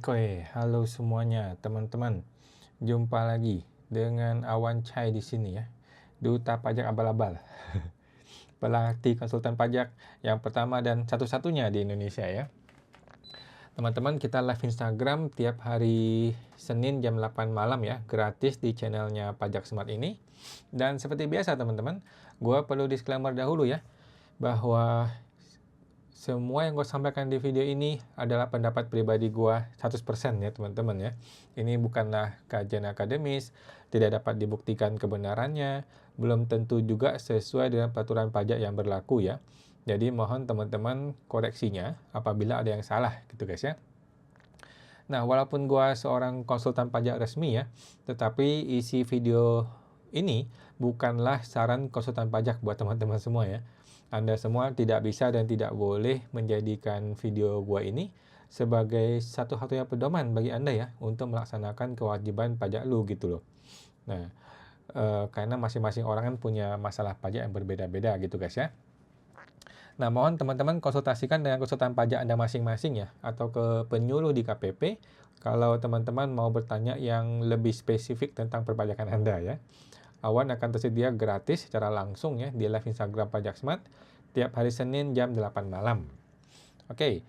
Oke, halo semuanya teman-teman. Jumpa lagi dengan Awan Chai di sini ya. Duta Pajak Abal-Abal. Pelatih konsultan pajak yang pertama dan satu-satunya di Indonesia ya. Teman-teman, kita live Instagram tiap hari Senin jam 8 malam ya, gratis di channelnya Pajak Smart ini. Dan seperti biasa teman-teman, gue perlu disclaimer dahulu ya, bahwa semua yang gue sampaikan di video ini adalah pendapat pribadi gue 100% ya teman-teman ya. Ini bukanlah kajian akademis, tidak dapat dibuktikan kebenarannya, belum tentu juga sesuai dengan peraturan pajak yang berlaku ya. Jadi mohon teman-teman koreksinya apabila ada yang salah gitu guys ya. Nah, walaupun gue seorang konsultan pajak resmi ya, tetapi isi video ini bukanlah saran konsultan pajak buat teman-teman semua ya. Anda semua tidak bisa dan tidak boleh menjadikan video gua ini sebagai satu-satunya pedoman bagi Anda ya untuk melaksanakan kewajiban pajak lu gitu loh. Nah, karena masing-masing orang kan punya masalah pajak yang berbeda-beda gitu guys ya. Nah, mohon teman-teman konsultasikan dengan konsultan pajak Anda masing-masing ya, atau ke penyuluh di KPP kalau teman-teman mau bertanya yang lebih spesifik tentang perpajakan Anda ya. Awan akan tersedia gratis secara langsung ya di live Instagram Pajak Smart tiap hari Senin jam 8 malam. Oke,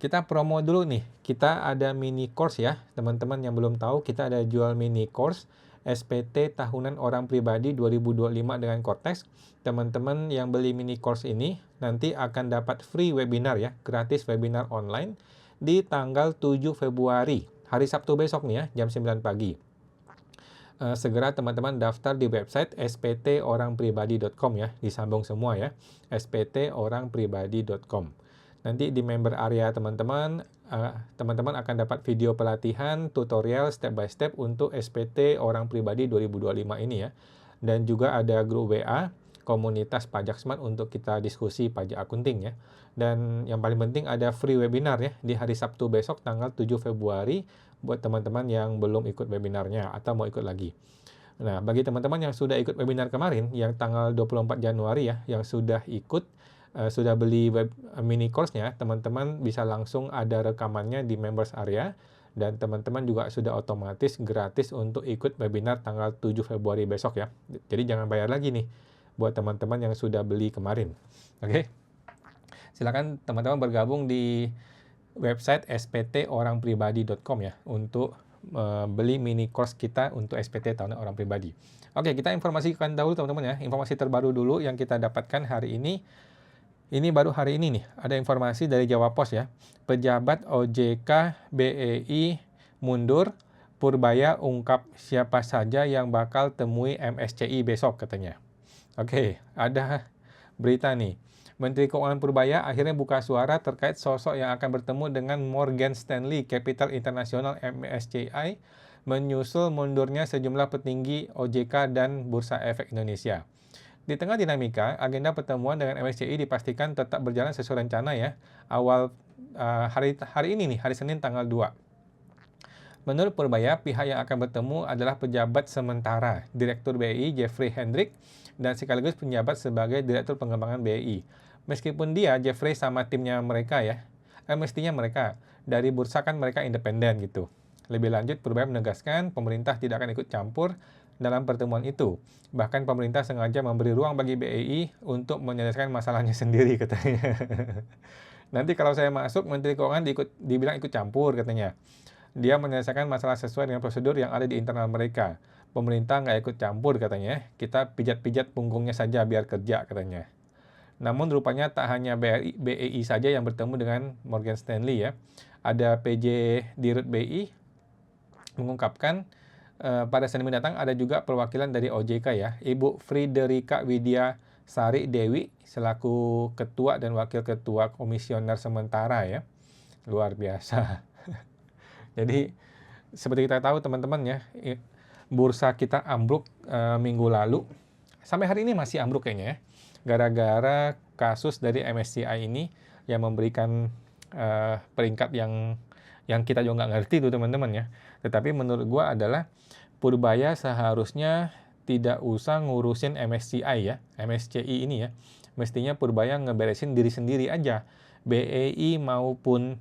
kita promo dulu nih. Kita ada mini course ya. Teman-teman yang belum tahu, kita ada jual mini course SPT Tahunan Orang Pribadi 2025 dengan Cortex. Teman-teman yang beli mini course ini nanti akan dapat free webinar ya, gratis webinar online di tanggal 7 Februari, hari Sabtu besok nih ya, jam 9 pagi. Segera teman-teman daftar di website sptorangpribadi.com ya, disambung semua ya, sptorangpribadi.com. Nanti di member area teman-teman akan dapat video pelatihan, tutorial step by step untuk SPT Orang Pribadi 2025 ini ya. Dan juga ada grup WA, komunitas Pajak Smart untuk kita diskusi pajak akunting ya. Dan yang paling penting ada free webinar ya di hari Sabtu besok tanggal 7 Februari buat teman-teman yang belum ikut webinarnya atau mau ikut lagi. Nah, bagi teman-teman yang sudah ikut webinar kemarin yang tanggal 24 Januari ya, yang sudah ikut sudah beli mini course-nya, teman-teman bisa langsung ada rekamannya di members area dan teman-teman juga sudah otomatis gratis untuk ikut webinar tanggal 7 Februari besok ya. Jadi jangan bayar lagi nih buat teman-teman yang sudah beli kemarin. Oke. Silakan teman-teman bergabung di website sptorangpribadi.com ya untuk beli mini course kita untuk SPT Tahunan Orang Pribadi. Oke, kita informasikan dahulu teman-teman ya. Informasi terbaru dulu yang kita dapatkan hari ini. Ini baru hari ini nih, ada informasi dari Jawa Pos ya. Pejabat OJK BEI mundur, Purbaya ungkap siapa saja yang bakal temui MSCI besok katanya. Oke, ada berita nih. Menteri Keuangan Purbaya akhirnya buka suara terkait sosok yang akan bertemu dengan Morgan Stanley Capital International MSCI menyusul mundurnya sejumlah petinggi OJK dan Bursa Efek Indonesia. Di tengah dinamika, agenda pertemuan dengan MSCI dipastikan tetap berjalan sesuai rencana ya, awal hari ini nih, hari Senin tanggal 2. Menurut Purbaya, pihak yang akan bertemu adalah pejabat sementara Direktur BEI Jeffrey Hendrick dan sekaligus penjabat sebagai Direktur Pengembangan BEI. Meskipun dia, Jeffrey sama timnya mereka ya, mestinya mereka, dari bursa kan mereka independen gitu. Lebih lanjut, Purbaya menegaskan pemerintah tidak akan ikut campur dalam pertemuan itu. Bahkan pemerintah sengaja memberi ruang bagi BEI untuk menyelesaikan masalahnya sendiri katanya. Nanti kalau saya masuk, Menteri Keuangan dibilang ikut campur katanya. Dia menyelesaikan masalah sesuai dengan prosedur yang ada di internal mereka. Pemerintah nggak ikut campur katanya. Kita pijat-pijat punggungnya saja biar kerja katanya. Namun rupanya tak hanya BEI saja yang bertemu dengan Morgan Stanley ya. Ada PJ Dirut BI mengungkapkan pada Senin mendatang ada juga perwakilan dari OJK ya. Ibu Friederika Widya Sari Dewi selaku ketua dan wakil ketua komisioner sementara ya. Luar biasa. Jadi seperti kita tahu teman-teman ya, bursa kita ambruk minggu lalu. Sampai hari ini masih ambruk kayaknya ya. Gara-gara kasus dari MSCI ini yang memberikan peringkat yang kita juga nggak ngerti tuh teman-teman ya. Tetapi menurut gua adalah Purbaya seharusnya tidak usah ngurusin MSCI ya, MSCI ini ya. Mestinya Purbaya ngeberesin diri sendiri aja. BEI maupun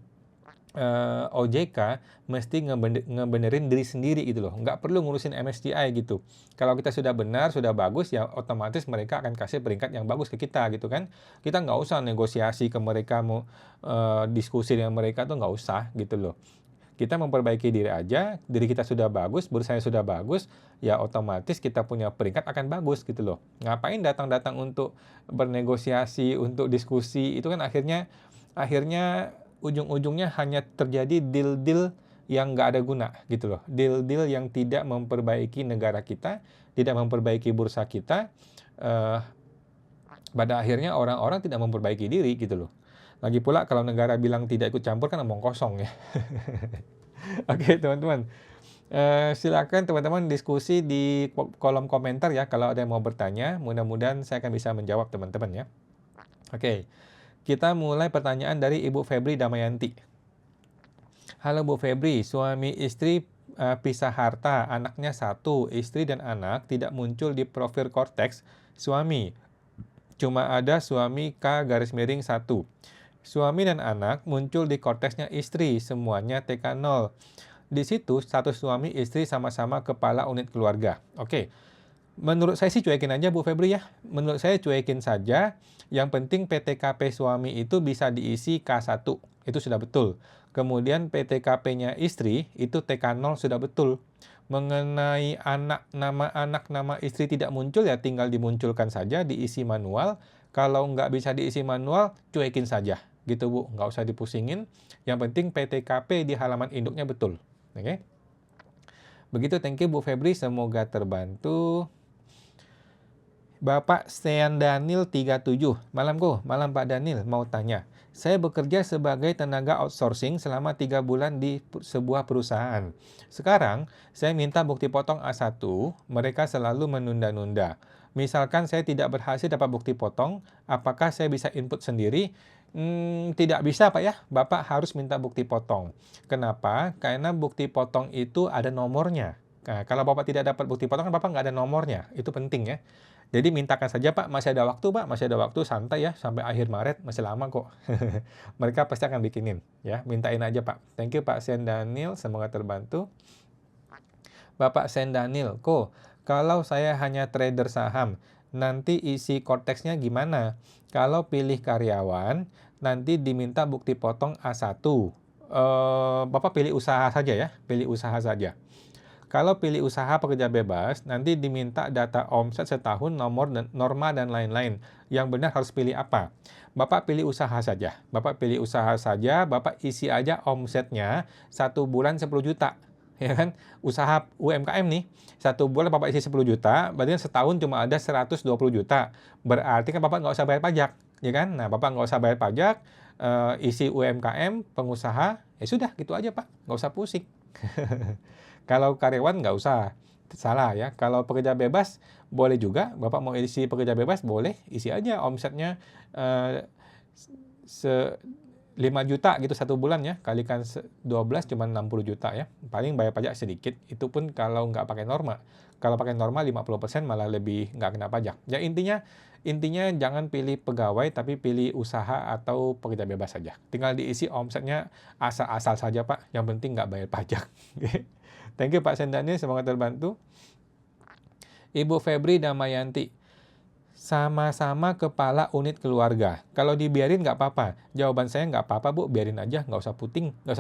OJK mesti ngebenerin diri sendiri gitu loh, nggak perlu ngurusin MSCI gitu. Kalau kita sudah benar, sudah bagus, ya otomatis mereka akan kasih peringkat yang bagus ke kita gitu kan. Kita nggak usah negosiasi ke mereka, mau diskusi dengan mereka tuh nggak usah gitu loh. Kita memperbaiki diri aja, diri kita sudah bagus, bursanya sudah bagus, ya otomatis kita punya peringkat akan bagus gitu loh. Ngapain datang-datang untuk bernegosiasi, untuk diskusi, itu kan akhirnya ujung-ujungnya hanya terjadi deal-deal yang nggak ada guna gitu loh. Deal-deal yang tidak memperbaiki negara kita, tidak memperbaiki bursa kita, eh, pada akhirnya orang-orang tidak memperbaiki diri gitu loh. Lagi pula kalau negara bilang tidak ikut campur kan omong kosong ya. Oke teman-teman, silakan teman-teman diskusi di kolom komentar ya kalau ada yang mau bertanya. Mudah-mudahan saya akan bisa menjawab teman-teman ya. Oke, kita mulai pertanyaan dari Ibu Febri Damayanti. Halo Bu Febri, suami istri pisah harta, anaknya 1, istri dan anak tidak muncul di profil Cortex suami. Cuma ada suami K_1. Suami dan anak muncul di korteksnya istri, semuanya TK0. Di situ status suami istri sama-sama kepala unit keluarga. Oke, menurut saya sih cuekin aja Bu Febri ya. Menurut saya cuekin saja. Yang penting PTKP suami itu bisa diisi K1, itu sudah betul. Kemudian PTKP-nya istri itu TK0 sudah betul. Mengenai anak, nama istri tidak muncul ya tinggal dimunculkan saja, diisi manual. Kalau nggak bisa diisi manual, cuekin saja. Gitu Bu, nggak usah dipusingin. Yang penting PTKP di halaman induknya betul. Oke? Begitu, thank you Bu Febri, semoga terbantu. Bapak Sean Daniel 37, malam Pak Daniel, mau tanya. Saya bekerja sebagai tenaga outsourcing selama 3 bulan di sebuah perusahaan. Sekarang, saya minta bukti potong A1, mereka selalu menunda-nunda. Misalkan saya tidak berhasil dapat bukti potong, apakah saya bisa input sendiri? Tidak bisa Pak ya, Bapak harus minta bukti potong. Kenapa? Karena bukti potong itu ada nomornya. Nah, kalau Bapak tidak dapat bukti potong, kan Bapak nggak ada nomornya. Itu penting ya. Jadi mintakan saja Pak, masih ada waktu Pak, masih ada waktu, santai ya, sampai akhir Maret, masih lama kok. Mereka pasti akan bikinin ya, mintain aja Pak. Thank you Pak Sen Daniel, semoga terbantu. Bapak Sen Daniel, kalau saya hanya trader saham, nanti isi korteksnya gimana? Kalau pilih karyawan, nanti diminta bukti potong A1. Bapak pilih usaha saja ya, pilih usaha saja. Kalau pilih usaha pekerja bebas, nanti diminta data omset setahun, nomor dan norma dan lain-lain. Yang benar harus pilih apa? Bapak pilih usaha saja. Bapak pilih usaha saja, Bapak isi aja omsetnya 1 bulan 10 juta. Ya kan? Usaha UMKM nih, 1 bulan Bapak isi 10 juta, berarti setahun cuma ada 120 juta. Berarti kan Bapak nggak usah bayar pajak. Ya kan? Nah, Bapak nggak usah bayar pajak, isi UMKM, pengusaha, ya sudah gitu aja Pak. Nggak usah pusing. Kalau karyawan nggak usah, salah ya. Kalau pekerja bebas boleh juga, Bapak mau isi pekerja bebas boleh, isi aja omsetnya 5 juta gitu 1 bulan ya, kalikan 12 cuma 60 juta ya. Paling bayar pajak sedikit, itu pun kalau nggak pakai norma. Kalau pakai norma 50% malah lebih nggak kena pajak. Ya intinya jangan pilih pegawai tapi pilih usaha atau pekerja bebas saja. Tinggal diisi omsetnya asal-asal saja Pak, yang penting nggak bayar pajak. Thank you Pak Sendani, semoga terbantu. Ibu Febri Damayanti, sama-sama kepala unit keluarga. Kalau dibiarin nggak apa-apa. Jawaban saya nggak apa-apa Bu, biarin aja, nggak usah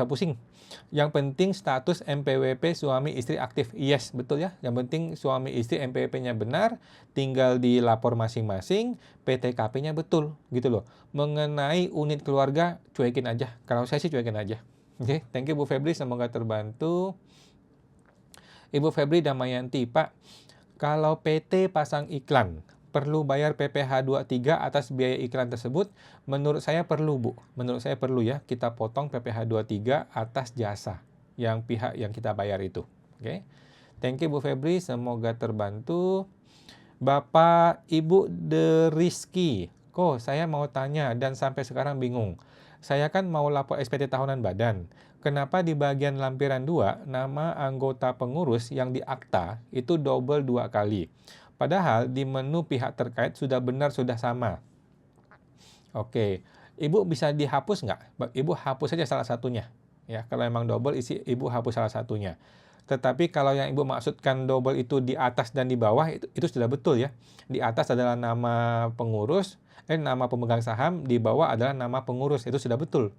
pusing. Yang penting status MPWP suami istri aktif. Yes, betul ya. Yang penting suami istri MPWP-nya benar, tinggal dilapor masing-masing, PTKP-nya betul, gitu loh. Mengenai unit keluarga, cuekin aja. Kalau saya sih cuekin aja. Oke, thank you Bu Febri, semoga terbantu. Ibu Febri Damayanti, Pak, kalau PT pasang iklan, perlu bayar PPh 23 atas biaya iklan tersebut? Menurut saya perlu, Bu. Menurut saya perlu ya, kita potong PPh 23 atas jasa yang pihak yang kita bayar itu. Oke. Thank you Bu Febri, semoga terbantu. Bapak Ibu Deriski, saya mau tanya dan sampai sekarang bingung. Saya kan mau lapor SPT tahunan badan. Kenapa di bagian lampiran 2, nama anggota pengurus yang di akta itu double 2 kali? Padahal di menu pihak terkait sudah benar, sudah sama. Oke, Ibu bisa dihapus nggak? Ibu hapus saja salah satunya. ya. Kalau memang double, Ibu hapus salah satunya. Tetapi kalau yang Ibu maksudkan double itu di atas dan di bawah, itu sudah betul ya. Di atas adalah nama pengurus, nama pemegang saham, di bawah adalah nama pengurus, itu sudah betul.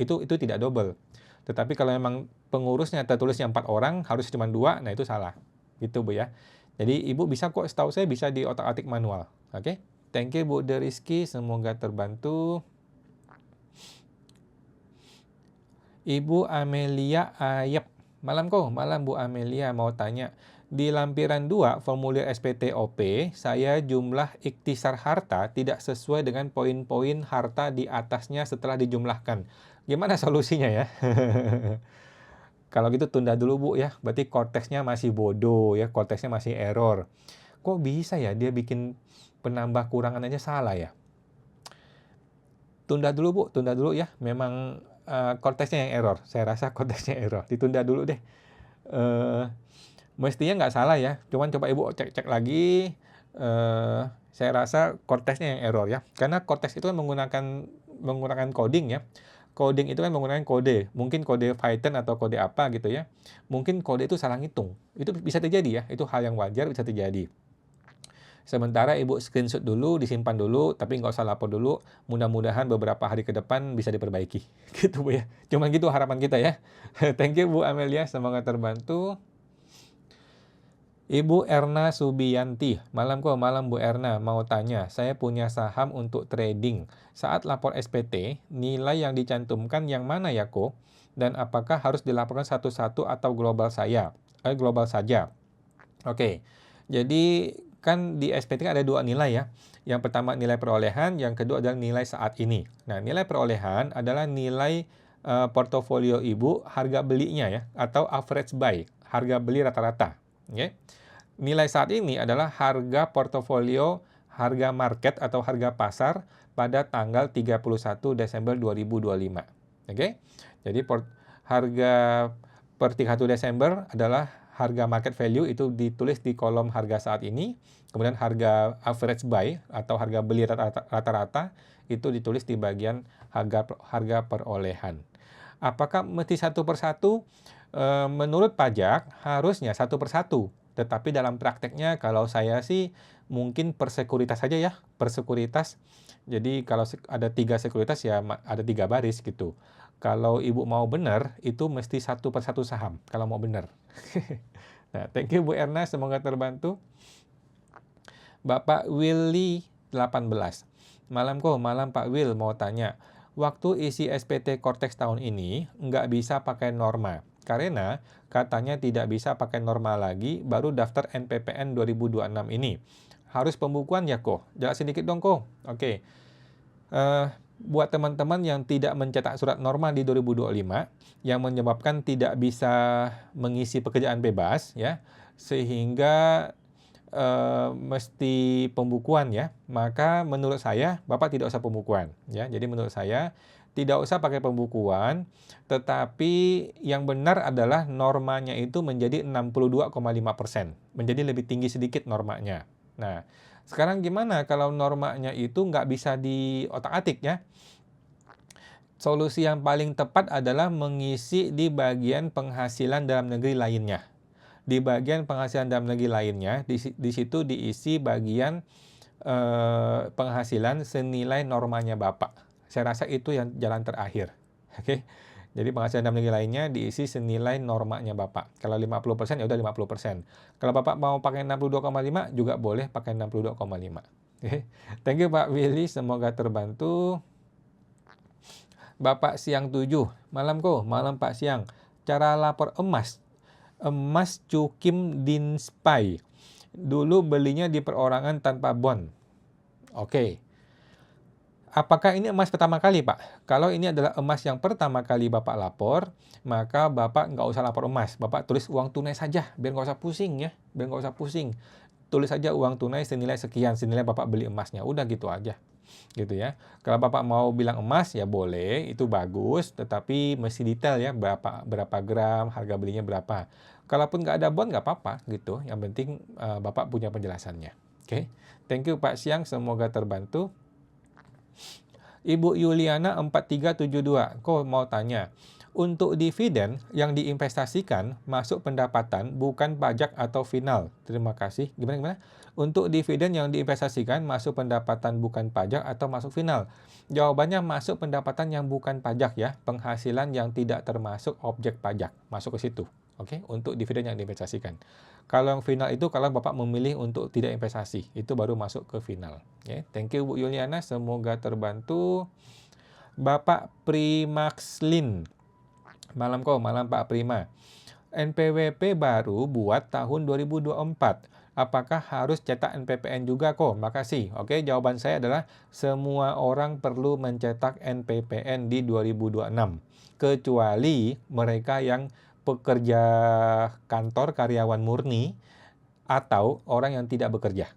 Itu tidak double. Tetapi kalau memang pengurusnya tertulisnya 4 orang, harus cuma 2, nah itu salah. Gitu Bu ya. Jadi Ibu bisa kok, setahu saya bisa di otak-atik manual. Oke? Thank you Bu Deriski, semoga terbantu. Ibu Amelia Ayep. Malam Bu Amelia mau tanya. Di lampiran 2 formulir SPTOP, saya jumlah ikhtisar harta tidak sesuai dengan poin-poin harta di atasnya setelah dijumlahkan. Gimana solusinya ya? Kalau gitu tunda dulu Bu ya. Berarti korteksnya masih bodoh ya, korteksnya masih error. Kok bisa ya dia bikin penambah kurangan aja salah ya? Tunda dulu Bu, tunda dulu ya. Memang korteksnya yang error. Saya rasa korteksnya error. Ditunda dulu deh. Mestinya nggak salah ya. Cuman coba Ibu cek-cek lagi. Saya rasa korteksnya yang error ya. Karena korteks itu kan menggunakan coding ya. Coding itu kan menggunakan kode. Mungkin kode Python atau kode apa gitu ya. Mungkin kode itu salah ngitung. Itu bisa terjadi ya. Itu hal yang wajar, bisa terjadi. Sementara Ibu screenshot dulu, disimpan dulu, tapi nggak usah lapor dulu. Mudah-mudahan beberapa hari ke depan bisa diperbaiki. Gitu Bu ya. Cuman gitu harapan kita ya. Thank you Bu Amelia, semoga terbantu. Ibu Erna Subianti. Malam Bu Erna. Mau tanya, saya punya saham untuk trading. Saat lapor SPT, nilai yang dicantumkan yang mana ya Ko? Dan apakah harus dilaporkan satu-satu atau global saja? Oke. Jadi kan di SPT kan ada 2 nilai ya. Yang pertama nilai perolehan, yang kedua adalah nilai saat ini. Nah, nilai perolehan adalah nilai portofolio Ibu, harga belinya ya, atau average buy, harga beli rata-rata. Okay? Nilai saat ini adalah harga portofolio, harga market atau harga pasar pada tanggal 31 Desember 2025. Okay? Jadi harga per 31 Desember adalah harga market value, itu ditulis di kolom harga saat ini. Kemudian harga average buy atau harga beli rata-rata itu ditulis di bagian harga perolehan. Apakah mesti satu persatu? Menurut pajak harusnya satu persatu. Tetapi dalam prakteknya kalau saya sih mungkin per sekuritas saja ya, per sekuritas. Jadi kalau ada 3 sekuritas ya ada 3 baris gitu. Kalau Ibu mau benar, itu mesti satu persatu saham, kalau mau benar. Nah, thank you Bu Erna, semoga terbantu. Bapak Willy 18. Malam Pak Will mau tanya. Waktu isi SPT Cortex tahun ini, nggak bisa pakai norma. Karena katanya tidak bisa pakai norma lagi, baru daftar NPPN 2026 ini. Harus pembukuan ya Jelasin dikit dong Oke. Buat teman-teman yang tidak mencetak surat norma di 2025 yang menyebabkan tidak bisa mengisi pekerjaan bebas ya, sehingga mesti pembukuan ya, maka menurut saya Bapak tidak usah pembukuan ya. Jadi menurut saya tidak usah pakai pembukuan, tetapi yang benar adalah normanya itu menjadi 62,5%, menjadi lebih tinggi sedikit normanya. Nah, sekarang gimana kalau normanya itu nggak bisa di otak-atik ya? Solusi yang paling tepat adalah mengisi di bagian penghasilan dalam negeri lainnya. Di bagian penghasilan dalam negeri lainnya, di situ diisi bagian penghasilan senilai normanya Bapak. Saya rasa itu yang jalan terakhir. Oke. Jadi penghasilan dalam negeri lainnya diisi senilai normanya Bapak. Kalau 50% ya udah 50%. Kalau Bapak mau pakai 62,5 juga boleh pakai 62,5. Oke. Thank you Pak Willy, semoga terbantu. Bapak Siang 7. Malam Pak Siang. Cara lapor emas Cukim Dinspai. Dulu belinya di perorangan tanpa bond. Oke. Apakah ini emas pertama kali Pak? Kalau ini adalah emas yang pertama kali Bapak lapor, maka Bapak nggak usah lapor emas. Bapak tulis uang tunai saja, biar nggak usah pusing ya. Biar nggak usah pusing. Tulis saja uang tunai senilai sekian, senilai Bapak beli emasnya. Udah gitu aja. Gitu ya. Kalau Bapak mau bilang emas ya boleh, itu bagus, tetapi mesti detail ya, berapa gram, harga belinya berapa. Kalaupun nggak ada bond nggak apa-apa gitu. Yang penting Bapak punya penjelasannya. Oke. Thank you Pak Siang, semoga terbantu. Ibu Yuliana 4372, mau tanya. Untuk dividen yang diinvestasikan masuk pendapatan bukan pajak atau final. Terima kasih. Gimana? Untuk dividen yang diinvestasikan masuk pendapatan bukan pajak atau masuk final. Jawabannya masuk pendapatan yang bukan pajak ya. Penghasilan yang tidak termasuk objek pajak. Masuk ke situ. Oke, untuk dividen yang diinvestasikan. Kalau yang final itu kalau Bapak memilih untuk tidak investasi, itu baru masuk ke final. Okay. Thank you Bu Yuliana, semoga terbantu. Bapak Primaxlin. Malam Pak Prima. NPWP baru buat tahun 2024. Apakah harus cetak NPPN juga kok? Makasih. Oke, jawaban saya adalah semua orang perlu mencetak NPPN di 2026. Kecuali mereka yang pekerja kantor, karyawan murni, atau orang yang tidak bekerja.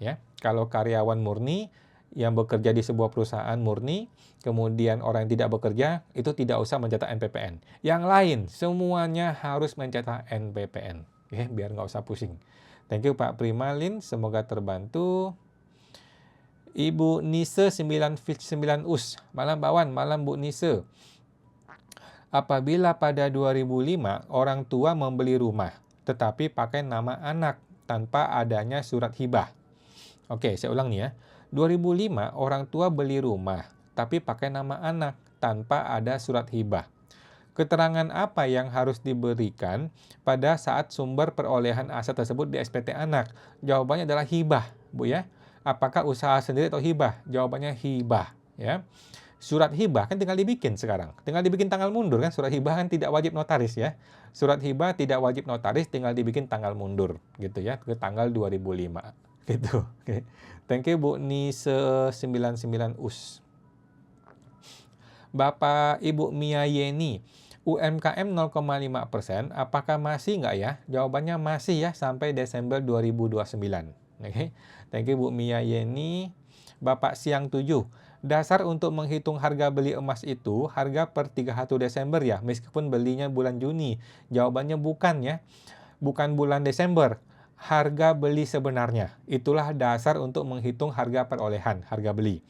Ya, kalau karyawan murni yang bekerja di sebuah perusahaan murni, kemudian orang yang tidak bekerja, itu tidak usah mencetak NPPN. Yang lain, semuanya harus mencetak NPPN. Ya, biar nggak usah pusing. Thank you Pak Primalin, semoga terbantu. Ibu Nise 99 US. Malam Pak Wan, malam Bu Nise. Apabila pada 2005 orang tua membeli rumah, tetapi pakai nama anak tanpa adanya surat hibah. Oke, saya ulang nih ya. 2005 orang tua beli rumah, tapi pakai nama anak tanpa ada surat hibah. Keterangan apa yang harus diberikan pada saat sumber perolehan aset tersebut di SPT anak? Jawabannya adalah hibah, Bu ya. Apakah usaha sendiri atau hibah? Jawabannya hibah, ya. Surat hibah kan tinggal dibikin sekarang. Tinggal dibikin tanggal mundur kan. Surat hibah kan tidak wajib notaris ya. Surat hibah tidak wajib notaris, tinggal dibikin tanggal mundur gitu ya, ke tanggal 2005 gitu. Oke. Thank you Bu Nise 99 US. Bapak Ibu Mia Yeni, UMKM 0,5%, apakah masih nggak ya? Jawabannya masih ya sampai Desember 2029. Oke. Thank you Bu Mia Yeni. Bapak Siang 7, dasar untuk menghitung harga beli emas itu harga per 31 Desember ya, meskipun belinya bulan Juni. Jawabannya bukan ya. Bukan bulan Desember. Harga beli sebenarnya. Itulah dasar untuk menghitung harga perolehan, harga beli.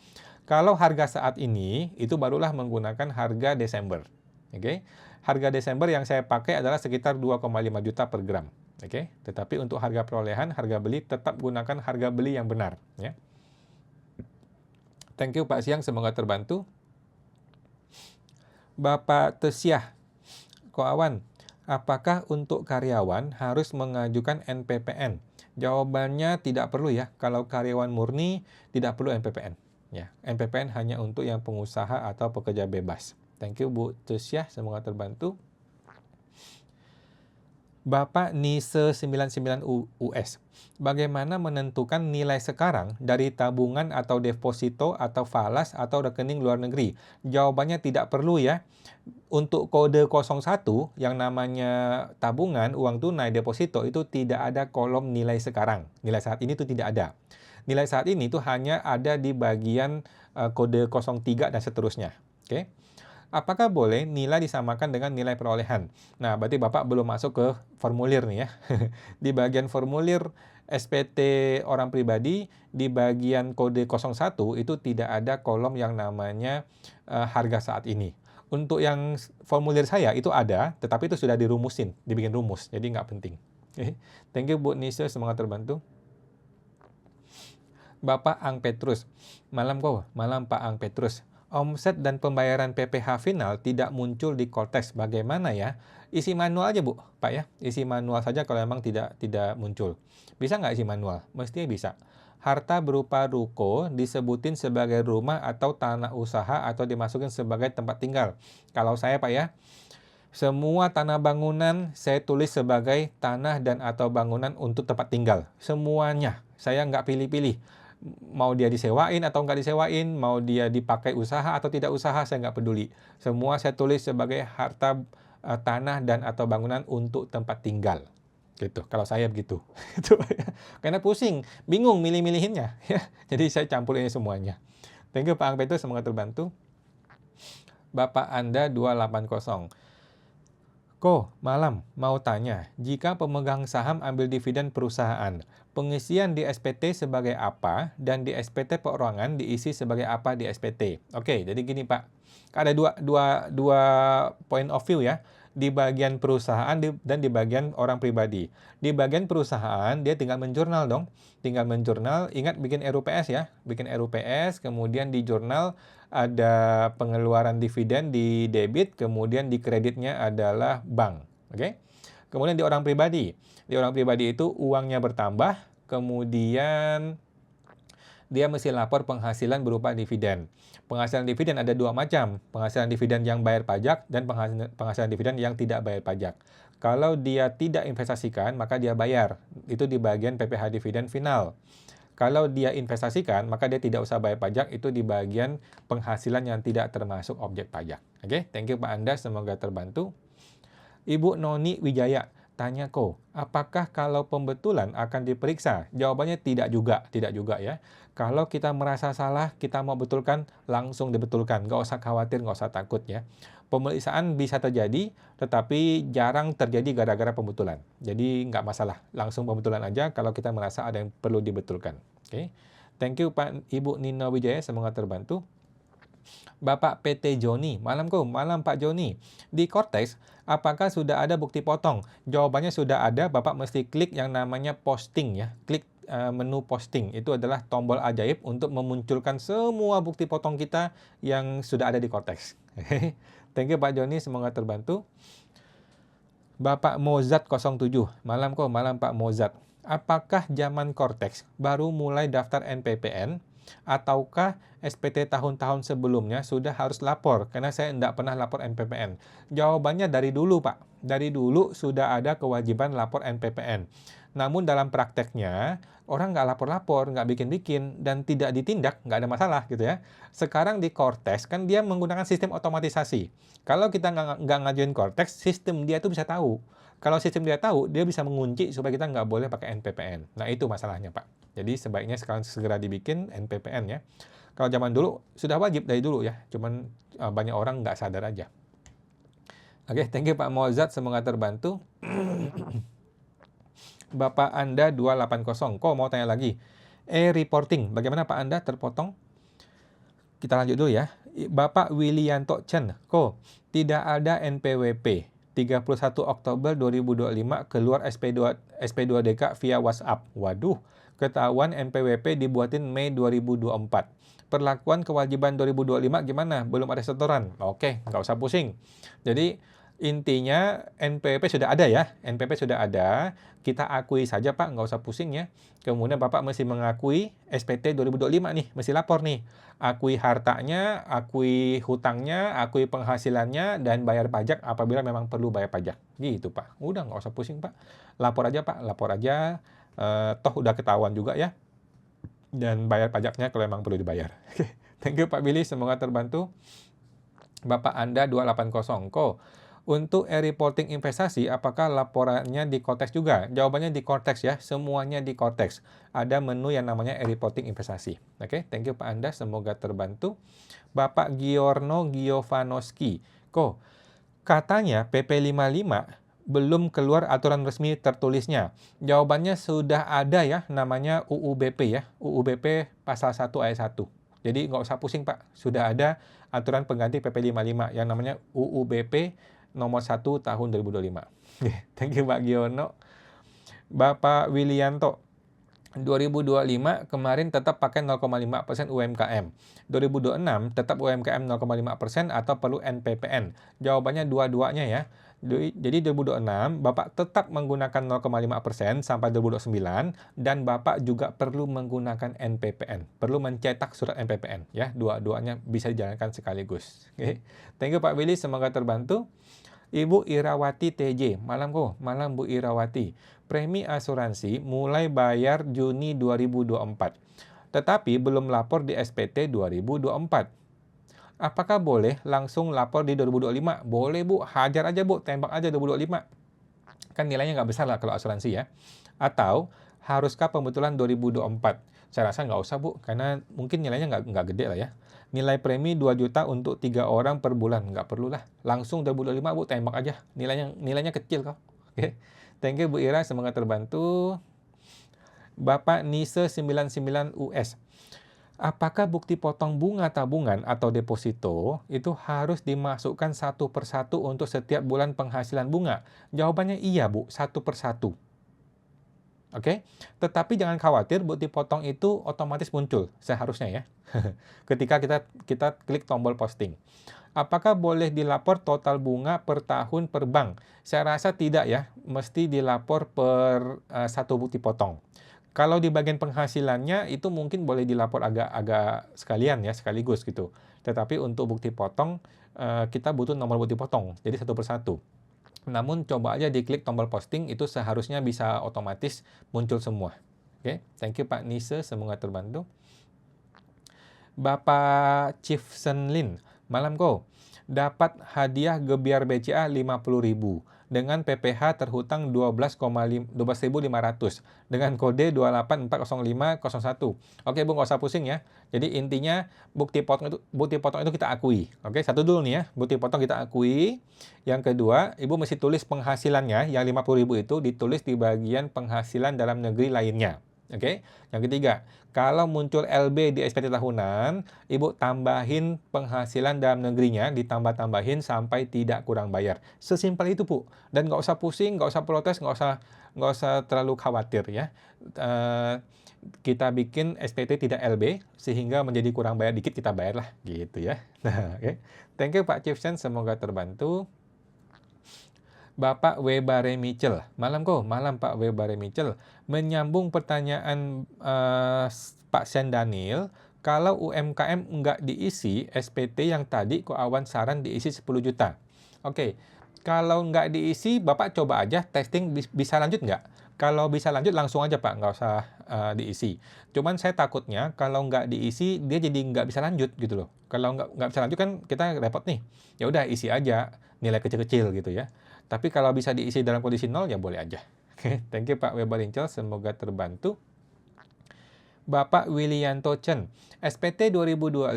Kalau harga saat ini, itu barulah menggunakan harga Desember. Oke. Harga Desember yang saya pakai adalah sekitar 2,5 juta per gram. Oke. Tetapi untuk harga perolehan, harga beli tetap gunakan harga beli yang benar. Ya. Thank you Pak Siang, semoga terbantu. Bapak Tesyah Koawan, apakah untuk karyawan harus mengajukan NPPN? Jawabannya tidak perlu ya. Kalau karyawan murni tidak perlu NPPN. Ya, NPPN hanya untuk yang pengusaha atau pekerja bebas. Thank you Bu Tesyah, semoga terbantu. Bapak Nise 99 US. Bagaimana menentukan nilai sekarang dari tabungan atau deposito atau falas atau rekening luar negeri? Jawabannya tidak perlu ya. Untuk kode 01 yang namanya tabungan, uang tunai, deposito itu tidak ada kolom nilai sekarang. Nilai saat ini itu tidak ada. Nilai saat ini itu hanya ada di bagian kode 03 dan seterusnya. Oke. Apakah boleh nilai disamakan dengan nilai perolehan? Nah, berarti Bapak belum masuk ke formulir nih ya. Di bagian formulir SPT orang pribadi, di bagian kode 01 itu tidak ada kolom yang namanya harga saat ini. Untuk yang formulir saya itu ada, tetapi itu sudah dirumusin, dibikin rumus, jadi nggak penting. Thank you Bu Nisa, semoga terbantu. Bapak Ang Petrus, malam Pak Ang Petrus. Omset dan pembayaran PPh final tidak muncul di Kortex. Bagaimana ya? Isi manual aja Bu, Pak ya. Isi manual saja kalau memang tidak muncul. Bisa nggak isi manual? Mestinya bisa. Harta berupa ruko disebutin sebagai rumah atau tanah usaha atau dimasukin sebagai tempat tinggal. Kalau saya Pak ya, semua tanah bangunan saya tulis sebagai tanah dan atau bangunan untuk tempat tinggal. Semuanya. Saya nggak pilih-pilih. Mau dia disewain atau nggak disewain, mau dia dipakai usaha atau tidak usaha, saya nggak peduli. Semua saya tulis sebagai harta tanah dan atau bangunan untuk tempat tinggal. Gitu, kalau saya begitu. Karena pusing, bingung milih-milihinnya. Jadi saya campur ini semuanya. Thank you Pak Ang Petrus, semoga terbantu. Bapak Anda 280. Malam, mau tanya, jika pemegang saham ambil dividen perusahaan, pengisian di SPT sebagai apa dan di SPT perorangan diisi sebagai apa di SPT? Oke, jadi gini Pak, ada dua point of view ya, di bagian perusahaan dan di bagian orang pribadi. Di bagian perusahaan, dia tinggal menjurnal dong, tinggal menjurnal, ingat bikin RUPS ya, bikin RUPS, kemudian di jurnal ada pengeluaran dividen di debit, kemudian di kreditnya adalah bank. Oke? Kemudian di orang pribadi itu uangnya bertambah, kemudian dia mesti lapor penghasilan berupa dividen. Penghasilan dividen ada dua macam, penghasilan dividen yang bayar pajak dan penghasilan dividen yang tidak bayar pajak. Kalau dia tidak investasikan, maka dia bayar. Itu di bagian PPh dividen final. Kalau dia investasikan, maka dia tidak usah bayar pajak, itu di bagian penghasilan yang tidak termasuk objek pajak. Oke, thank you Pak Anda, semoga terbantu. Ibu Noni Wijaya, tanya apakah kalau pembetulan akan diperiksa? Jawabannya tidak juga ya. Kalau kita merasa salah, kita mau betulkan, langsung dibetulkan. Nggak usah khawatir, nggak usah takut ya. Pemeriksaan bisa terjadi, tetapi jarang terjadi gara-gara pembetulan. Jadi nggak masalah, langsung pembetulan aja kalau kita merasa ada yang perlu dibetulkan. Oke, thank you Pak Ibu Nina Wijaya, semoga terbantu. Bapak PT Joni, malam Pak Joni. Di Cortex, apakah sudah ada bukti potong? Jawabannya sudah ada, Bapak mesti klik yang namanya posting ya. Klik menu posting, itu adalah tombol ajaib untuk memunculkan semua bukti potong kita yang sudah ada di Cortex. Thank you Pak Joni, semoga terbantu. Bapak Mozart 07, malam Pak Mozart. Apakah zaman Cortex baru mulai daftar NPPN? Ataukah SPT tahun-tahun sebelumnya sudah harus lapor? Karena saya tidak pernah lapor NPPN. Jawabannya dari dulu Pak. Dari dulu sudah ada kewajiban lapor NPPN. Namun dalam prakteknya, orang nggak lapor-lapor, nggak bikin-bikin, dan tidak ditindak, nggak ada masalah gitu ya. Sekarang di Cortex kan dia menggunakan sistem otomatisasi. Kalau kita nggak ngajuin Cortex, sistem dia tuh bisa tahu. Kalau sistem dia tahu, dia bisa mengunci supaya kita nggak boleh pakai NPPN. Nah itu masalahnya Pak. Jadi sebaiknya sekarang segera dibikin NPPN ya. Kalau zaman dulu sudah wajib dari dulu ya, cuman banyak orang nggak sadar aja. Oke, thank you Pak Mozart, semoga terbantu. Bapak Anda 280, mau tanya lagi. E-reporting, bagaimana Pak Anda terpotong? Kita lanjut dulu ya. Bapak Willianto Chen, tidak ada NPWP. 31 Oktober 2025 keluar SP2DK via WhatsApp. Waduh, ketahuan NPWP dibuatin Mei 2024. Perlakuan kewajiban 2025 gimana? Belum ada setoran. Oke, nggak usah pusing. Jadi intinya NPWP sudah ada ya. NPWP sudah ada. Kita akui saja Pak, nggak usah pusing ya. Kemudian Bapak mesti mengakui SPT 2025 nih, mesti lapor nih. Akui hartanya, akui hutangnya, akui penghasilannya, dan bayar pajak apabila memang perlu bayar pajak. Gitu Pak. Udah nggak usah pusing Pak. Lapor aja Pak, lapor aja. Toh udah ketahuan juga ya. Dan bayar pajaknya kalau memang perlu dibayar. Thank you Pak Billy, semoga terbantu. Bapak Anda 280, untuk e-reporting investasi, apakah laporannya di Cortex juga? Jawabannya di Cortex ya, semuanya di Cortex. Ada menu yang namanya e-reporting investasi. Oke, thank you Pak Anda, semoga terbantu. Bapak Giorno Giovanowski, katanya PP55 belum keluar aturan resmi tertulisnya. Jawabannya sudah ada ya, namanya UUBP ya, UUBP pasal 1 ayat 1. Jadi nggak usah pusing Pak, sudah ada aturan pengganti PP55 yang namanya UUBP nomor 1 tahun 2025. Thank you Pak Giono. Bapak Wilianto, 2025 kemarin tetap pakai 0,5% UMKM. 2026 tetap UMKM 0,5% atau perlu NPPN. Jawabannya dua-duanya ya. Jadi 2026 Bapak tetap menggunakan 0,5% sampai 2029 dan Bapak juga perlu menggunakan NPPN. Perlu mencetak surat NPPN ya. Dua-duanya bisa dijalankan sekaligus. Oke. Thank you Pak Willy, semoga terbantu. Ibu Irawati TJ, malam Bu Irawati. Premi asuransi mulai bayar Juni 2024. Tetapi belum lapor di SPT 2024. Apakah boleh langsung lapor di 2025? Boleh Bu, hajar aja Bu, tembak aja 2025. Kan nilainya nggak besar lah kalau asuransi ya. Atau haruskah pembetulan 2024? Saya rasa nggak usah Bu, karena mungkin nilainya nggak gede lah ya. Nilai premi 2 juta untuk 3 orang per bulan, nggak perlu lah. Langsung 2025 Bu, tembak aja. Nilainya kecil kok. Oke. Thank you Bu Ira, semoga terbantu. Bapak Nise 99 US. Apakah bukti potong bunga tabungan atau deposito itu harus dimasukkan satu persatu untuk setiap bulan penghasilan bunga? Jawabannya iya Bu, satu persatu. Oke, tetapi jangan khawatir, bukti potong itu otomatis muncul seharusnya ya. Ketika kita klik tombol posting. Apakah boleh dilapor total bunga per tahun per bank? Saya rasa tidak ya, mesti dilapor per satu bukti potong. Kalau di bagian penghasilannya itu mungkin boleh dilapor agak sekalian ya, sekaligus gitu. Tetapi untuk bukti potong, kita butuh nomor bukti potong, jadi satu persatu. Namun coba aja diklik tombol posting, itu seharusnya bisa otomatis muncul semua. Oke, thank you Pak Nise, semoga terbantu. Bapak Chief Senlin, malam kau. Dapat hadiah Gebiar BCA 50.000 dengan PPH terhutang 12.500 dengan kode 2840501. Oke Bu, nggak usah pusing ya. Jadi intinya bukti potong itu kita akui. Oke, satu dulu nih ya, bukti potong kita akui. Yang kedua, Ibu mesti tulis penghasilannya, yang 50.000 itu ditulis di bagian penghasilan dalam negeri lainnya. Oke, yang ketiga, kalau muncul LB di SPT tahunan, Ibu tambahin penghasilan dalam negerinya, ditambah-tambahin sampai tidak kurang bayar. Sesimpel itu Bu, dan nggak usah pusing, nggak usah protes, nggak usah terlalu khawatir ya. Kita bikin SPT tidak LB, sehingga menjadi kurang bayar dikit kita bayar lah, gitu ya. Nah, oke. Thank you Pak Chief Sen, semoga terbantu. Bapak W. Bare Mitchell. Malam kok, malam Pak W. Bare Mitchell. Menyambung pertanyaan Pak Sen Daniel, kalau UMKM nggak diisi, SPT yang tadi kok awan saran diisi 10 juta. Oke, kalau nggak diisi, Bapak coba aja testing bisa lanjut nggak? Kalau bisa lanjut langsung aja Pak, nggak usah diisi. Cuman saya takutnya kalau nggak diisi, dia jadi nggak bisa lanjut gitu loh. Kalau nggak bisa lanjut kan kita repot nih. Ya udah isi aja, nilai kecil-kecil gitu ya. Tapi kalau bisa diisi dalam kondisi nol, ya boleh aja. Oke, thank you Pak Weber Incel, semoga terbantu. Bapak Willianto Chen, SPT 2025,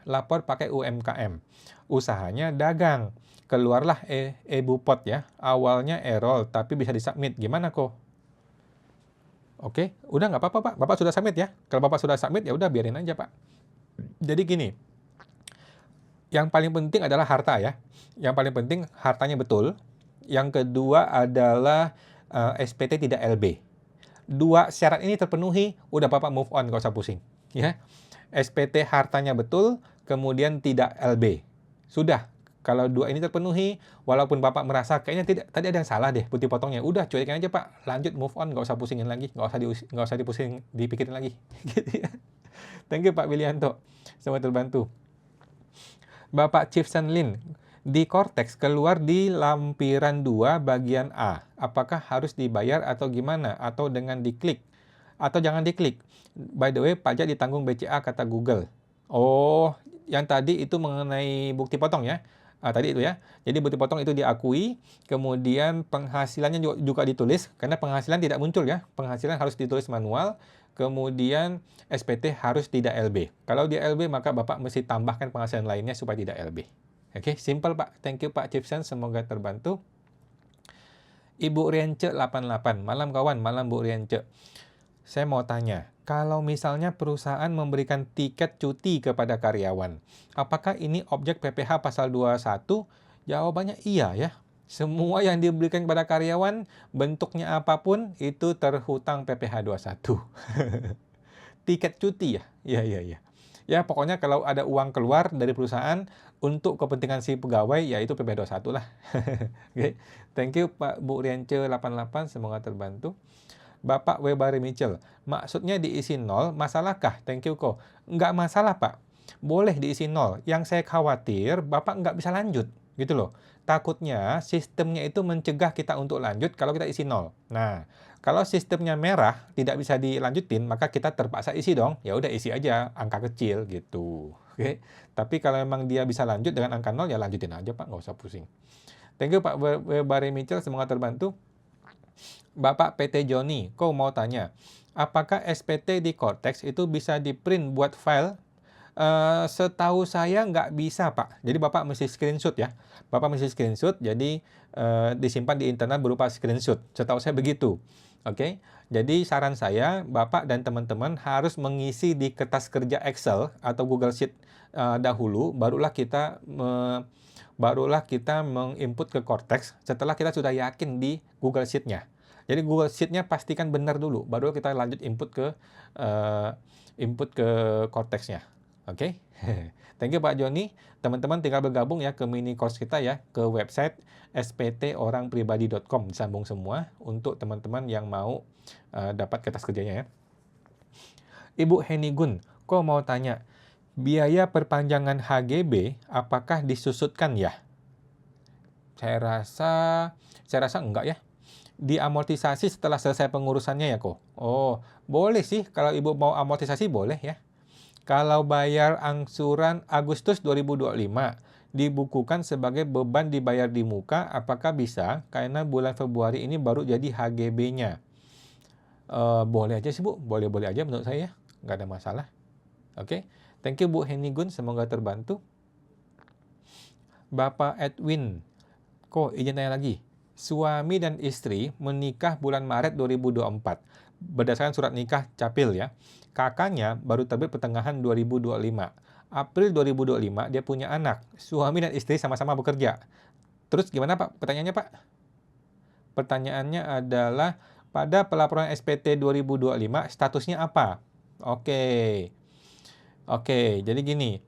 lapor pakai UMKM. Usahanya dagang. Keluarlah e-bupot ya. Awalnya error, tapi bisa disubmit. Gimana kok? Oke, udah nggak apa-apa Pak. Bapak sudah submit ya. Kalau Bapak sudah submit, ya udah biarin aja Pak. Jadi gini, yang paling penting adalah harta ya. Yang paling penting hartanya betul. Yang kedua adalah SPT tidak LB. Dua syarat ini terpenuhi, udah Bapak move on, nggak usah pusing. Ya, SPT hartanya betul, kemudian tidak LB. Sudah, kalau dua ini terpenuhi, walaupun Bapak merasa kayaknya tadi ada yang salah deh bukti potongnya, udah cuekin aja Pak, lanjut move on, nggak usah pusingin lagi, nggak usah dipikirin lagi. Gitu ya. Thank you Pak Willianto, semoga terbantu. Bapak Chief Senlin, di Cortex keluar di lampiran 2 bagian A. Apakah harus dibayar atau gimana? Atau dengan diklik? Atau jangan diklik? By the way, pajak ditanggung BCA kata Google. Oh, yang tadi itu mengenai bukti potong ya? Tadi itu ya. Jadi bukti potong itu diakui, kemudian penghasilannya juga ditulis, karena penghasilan tidak muncul ya. Penghasilan harus ditulis manual, kemudian SPT harus tidak LB. Kalau di LB, maka Bapak mesti tambahkan penghasilan lainnya supaya tidak LB. Oke, simple Pak. Thank you Pak Chipsen, semoga terbantu. Ibu Rience 88, malam kawan, malam Bu Rience. Saya mau tanya, kalau misalnya perusahaan memberikan tiket cuti kepada karyawan, apakah ini objek PPh pasal 21? Jawabannya iya ya. Semua yang diberikan kepada karyawan, bentuknya apapun, itu terhutang PPh 21. Tiket cuti ya? Iya. Ya, pokoknya kalau ada uang keluar dari perusahaan untuk kepentingan si pegawai, ya itu PPh 21 lah. Oke, thank you Pak Bu Rience 88, semoga terbantu. Bapak Weber Mitchell, maksudnya diisi nol, masalahkah? Thank you kok. Nggak masalah Pak, boleh diisi nol. Yang saya khawatir, Bapak nggak bisa lanjut, gitu loh. Takutnya sistemnya itu mencegah kita untuk lanjut kalau kita isi nol. Nah, kalau sistemnya merah, tidak bisa dilanjutin, maka kita terpaksa isi dong. Ya udah isi aja, angka kecil gitu. Oke. Tapi kalau memang dia bisa lanjut dengan angka nol, ya lanjutin aja Pak, nggak usah pusing. Thank you Pak Weber Mitchell, semoga terbantu. Bapak PT Joni, kau mau tanya, apakah SPT di Cortex itu bisa di-print buat file? Setahu saya nggak bisa, Pak. Jadi Bapak mesti screenshot ya. Bapak mesti screenshot, jadi disimpan di internet berupa screenshot. Setahu saya begitu. Oke. Jadi saran saya, Bapak dan teman-teman harus mengisi di kertas kerja Excel atau Google Sheet dahulu, barulah kita menginput ke Cortex setelah kita sudah yakin di Google Sheet-nya. Jadi Google Sheet-nya pastikan benar dulu, baru kita lanjut input ke Cortex-nya. Oke. Thank you Pak Joni. Teman-teman tinggal bergabung ya ke mini course kita ya, ke website sptorangpribadi.com, disambung semua untuk teman-teman yang mau dapat kertas kerjanya ya. Ibu Henigun, kok mau tanya, biaya perpanjangan HGB apakah disusutkan ya? Saya rasa enggak ya. Diamortisasi setelah selesai pengurusannya ya kok. Oh, boleh sih kalau Ibu mau amortisasi boleh ya. Kalau bayar angsuran Agustus 2025 dibukukan sebagai beban dibayar di muka, apakah bisa? Karena bulan Februari ini baru jadi HGB-nya. Boleh aja sih Bu, boleh-boleh aja menurut saya, nggak ada masalah. Oke, thank you Bu Henigun, semoga terbantu. Bapak Edwin, kok izin tanya lagi. Suami dan istri menikah bulan Maret 2024 berdasarkan surat nikah capil ya. Kakaknya baru terbit pertengahan 2025. April 2025 dia punya anak. Suami dan istri sama-sama bekerja. Terus gimana Pak? Pertanyaannya Pak? Pertanyaannya adalah pada pelaporan SPT 2025 statusnya apa? Oke, jadi gini.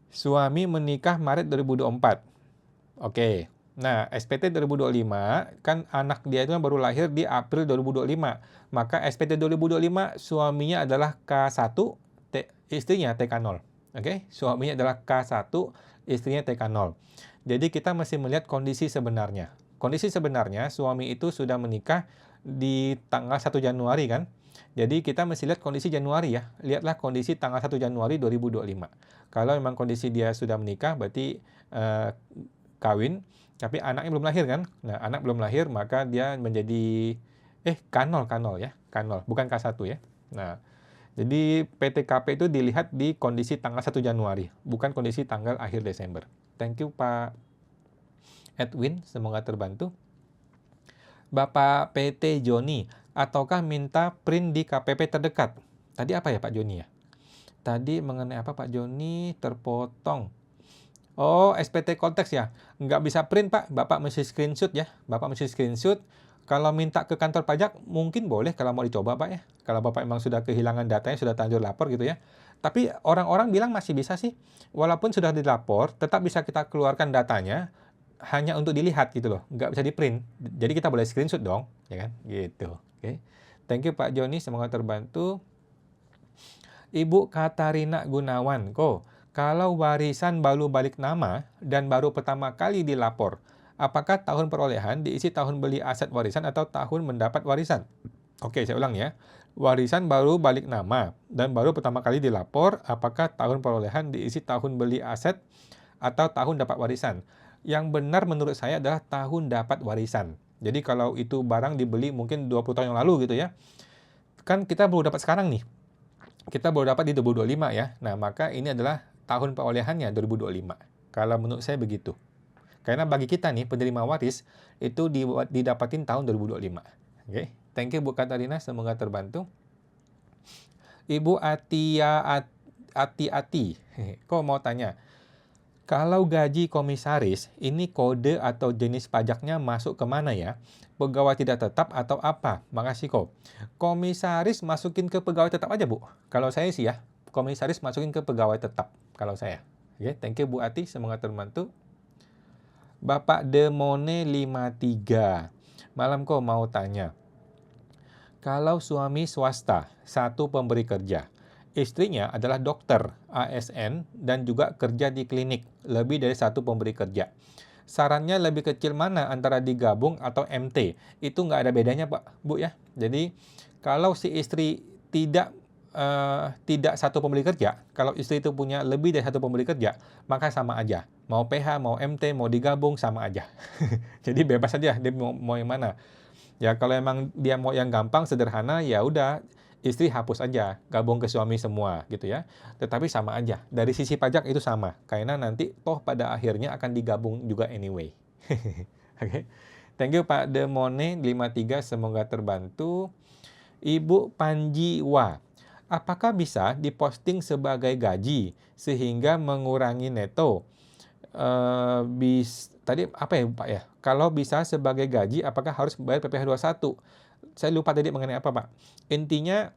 Suami menikah Maret 2024. Oke. Nah, SPT 2025 kan anak dia itu baru lahir di April 2025. Maka SPT 2025 suaminya adalah K1, istrinya TK0. Oke, suaminya adalah K1, istrinya TK0. Jadi kita masih melihat kondisi sebenarnya. Kondisi sebenarnya suami itu sudah menikah di tanggal 1 Januari kan? Jadi kita mesti lihat kondisi Januari ya. Lihatlah kondisi tanggal 1 Januari 2025. Kalau memang kondisi dia sudah menikah berarti kawin, tapi anaknya belum lahir kan? Nah, anak belum lahir maka dia menjadi K0 ya, K0, bukan K1 ya. Nah, jadi PTKP itu dilihat di kondisi tanggal 1 Januari, bukan kondisi tanggal akhir Desember. Thank you Pak Edwin, semoga terbantu. Bapak PT Joni, ataukah minta print di KPP terdekat? Tadi apa ya Pak Joni ya? Tadi mengenai apa Pak Joni? Terpotong. Oh, SPT konteks ya. Nggak bisa print, Pak. Bapak mesti screenshot ya. Bapak mesti screenshot. Kalau minta ke kantor pajak, mungkin boleh kalau mau dicoba, Pak ya. Kalau Bapak memang sudah kehilangan datanya, sudah terlanjur lapor gitu ya. Tapi orang-orang bilang masih bisa sih. Walaupun sudah dilapor, tetap bisa kita keluarkan datanya hanya untuk dilihat gitu loh. Nggak bisa di print. Jadi kita boleh screenshot dong. Ya kan? Gitu. Oke. Thank you Pak Joni. Semoga terbantu. Ibu Katarina Gunawan. Kalau warisan baru balik nama dan baru pertama kali dilapor, apakah tahun perolehan diisi tahun beli aset warisan atau tahun mendapat warisan? Oke, saya ulang ya. Warisan baru balik nama dan baru pertama kali dilapor, apakah tahun perolehan diisi tahun beli aset atau tahun dapat warisan? Yang benar menurut saya adalah tahun dapat warisan. Jadi kalau itu barang dibeli mungkin 20 tahun yang lalu gitu ya. Kan kita baru dapat sekarang nih. Kita baru dapat di 2025 ya. Nah, maka ini adalah tahun perolehannya 2025. Kalau menurut saya begitu. Karena bagi kita nih penerima waris itu didapatin tahun 2025. Oke. Thank you Bu Katarina, semoga terbantu. Ibu Ati, kok mau tanya, kalau gaji komisaris ini kode atau jenis pajaknya masuk ke mana ya? Pegawai tidak tetap atau apa? Makasih kok. Komisaris masukin ke pegawai tetap aja Bu. Kalau saya sih ya, komisaris masukin ke pegawai tetap kalau saya. Oke, thank you Bu Ati, semoga terbantu. Bapak Demone 53. Malam kok mau tanya. Kalau suami swasta, satu pemberi kerja, istrinya adalah dokter, ASN, dan juga kerja di klinik, lebih dari satu pemberi kerja. Sarannya lebih kecil mana antara digabung atau MT? Itu nggak ada bedanya Pak, Bu ya. Jadi kalau si istri tidak satu pemberi kerja, kalau istri itu punya lebih dari satu pemberi kerja, maka sama aja. Mau PH, mau MT, mau digabung, sama aja. Jadi bebas aja, dia mau yang mana. Ya kalau emang dia mau yang gampang, sederhana, ya udah istri hapus aja, gabung ke suami semua gitu ya. Tetapi sama aja, dari sisi pajak itu sama, karena nanti toh pada akhirnya akan digabung juga anyway. Oke. Thank you Pak Demone 53, semoga terbantu. Ibu Panjiwa, apakah bisa diposting sebagai gaji sehingga mengurangi neto? Tadi apa ya Pak ya? Kalau bisa sebagai gaji, apakah harus bayar PPh 21? Saya lupa tadi mengenai apa Pak. Intinya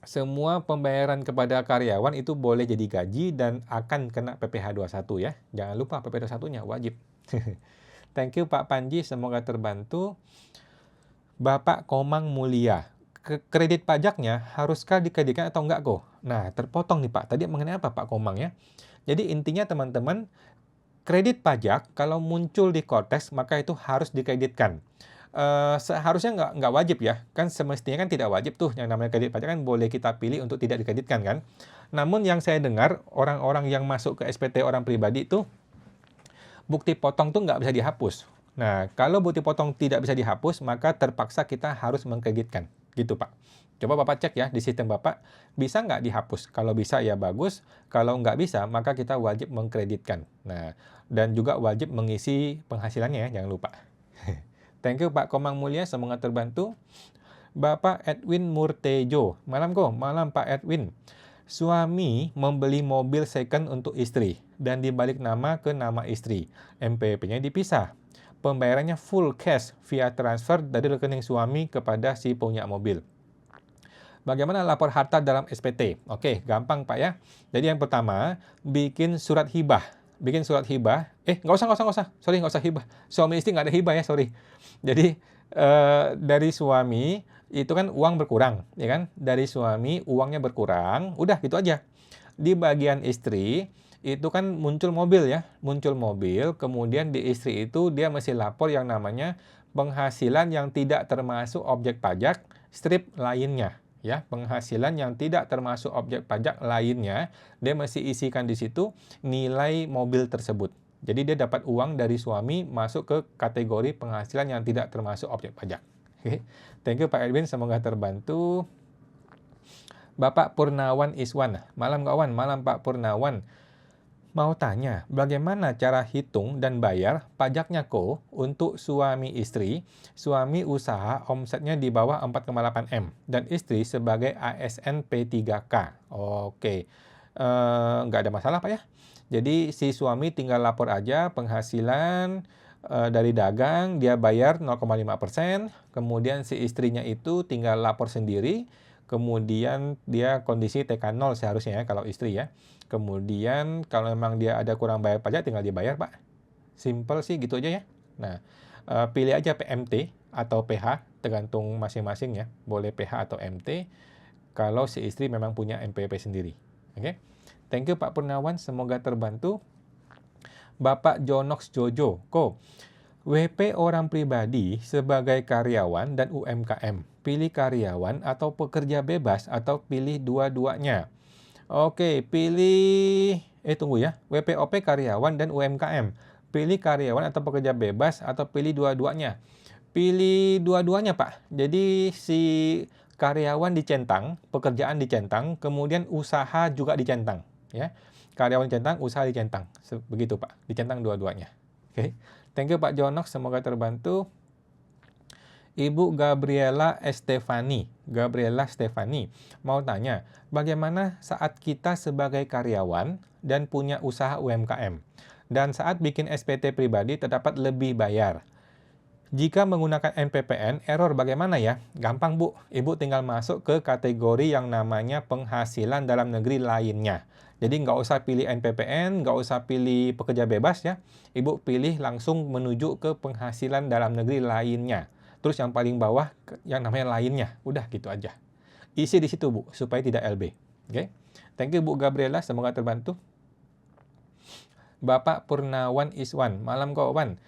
semua pembayaran kepada karyawan itu boleh jadi gaji dan akan kena PPh 21 ya. Jangan lupa PPh 21-nya wajib. Thank you Pak Panji, semoga terbantu. Bapak Komang Mulia, kredit pajaknya haruskah dikreditkan atau enggak kok? Nah, terpotong nih Pak. Tadi mengenai apa Pak Komang ya? Jadi intinya teman-teman, kredit pajak kalau muncul di Kortex maka itu harus dikreditkan. Seharusnya nggak wajib ya, kan semestinya kan tidak wajib tuh, yang namanya kredit pajak kan boleh kita pilih untuk tidak dikreditkan kan. Namun yang saya dengar, orang-orang yang masuk ke SPT orang pribadi itu, bukti potong tuh nggak bisa dihapus. Nah, kalau bukti potong tidak bisa dihapus, maka terpaksa kita harus mengkreditkan. Gitu Pak. Coba Bapak cek ya di sistem Bapak, bisa nggak dihapus? Kalau bisa ya bagus, kalau nggak bisa maka kita wajib mengkreditkan. Nah, dan juga wajib mengisi penghasilannya ya, jangan lupa. Thank you Pak Komang Mulia, semoga terbantu. Bapak Edwin Murtejo, malam kok, malam Pak Edwin. Suami membeli mobil second untuk istri dan dibalik nama ke nama istri. MPP-nya dipisah. Pembayarannya full cash via transfer dari rekening suami kepada si punya mobil. Bagaimana lapor harta dalam SPT? Oke, gampang Pak ya. Jadi yang pertama, bikin surat hibah. Bikin surat hibah. Nggak usah. Sorry, nggak usah hibah. Suami istri nggak ada hibah ya, sorry. Jadi, dari suami, itu kan uang berkurang, ya kan? Dari suami, uangnya berkurang. Udah, gitu aja. Di bagian istri, itu kan muncul mobil ya. Muncul mobil, kemudian di istri itu dia mesti lapor yang namanya penghasilan yang tidak termasuk objek pajak, strip lainnya. Ya, penghasilan yang tidak termasuk objek pajak lainnya, dia mesti isikan di situ nilai mobil tersebut. Jadi dia dapat uang dari suami masuk ke kategori penghasilan yang tidak termasuk objek pajak. Oke. Thank you Pak Edwin, semoga terbantu. Bapak Purnawan Iswan, malam kawan, malam Pak Purnawan. Mau tanya, bagaimana cara hitung dan bayar pajaknya kok untuk suami istri? Suami usaha omsetnya di bawah 4,8 M dan istri sebagai ASN P3K. Oke, nggak ada masalah Pak ya. Jadi si suami tinggal lapor aja penghasilan dari dagang, dia bayar 0,5%, kemudian si istrinya itu tinggal lapor sendiri, kemudian dia kondisi TK 0 seharusnya ya kalau istri ya. Kemudian kalau memang dia ada kurang bayar pajak tinggal dibayar Pak. Simple sih gitu aja ya. Nah, pilih aja PMT atau PH, tergantung masing-masing ya. Boleh PH atau MT kalau si istri memang punya MPP sendiri. Oke. Thank you Pak Purnawan, semoga terbantu. Bapak Jonox Jojo, WP orang pribadi sebagai karyawan dan UMKM. Pilih karyawan atau pekerja bebas atau pilih dua-duanya. Oke, pilih, tunggu ya, WPOP karyawan dan UMKM. Pilih karyawan atau pekerja bebas atau pilih dua-duanya. Pilih dua-duanya Pak. Jadi si karyawan dicentang, pekerjaan dicentang, kemudian usaha juga dicentang. Ya, karyawan dicentang, usaha dicentang. Begitu Pak, dicentang dua-duanya. Oke, thank you Pak Jonok, semoga terbantu. Ibu Gabriela Stefani, mau tanya, bagaimana saat kita sebagai karyawan dan punya usaha UMKM, dan saat bikin SPT pribadi terdapat lebih bayar? Jika menggunakan NPPN, error bagaimana ya? Gampang Bu, Ibu tinggal masuk ke kategori yang namanya penghasilan dalam negeri lainnya. Jadi nggak usah pilih NPPN, nggak usah pilih pekerja bebas ya. Ibu pilih langsung menuju ke penghasilan dalam negeri lainnya. Terus yang paling bawah yang namanya lainnya. Udah gitu aja. Isi di situ Bu, supaya tidak LB. Oke. Thank you Bu Gabriela, semoga terbantu. Bapak Purnawan Iswan, malam kawan.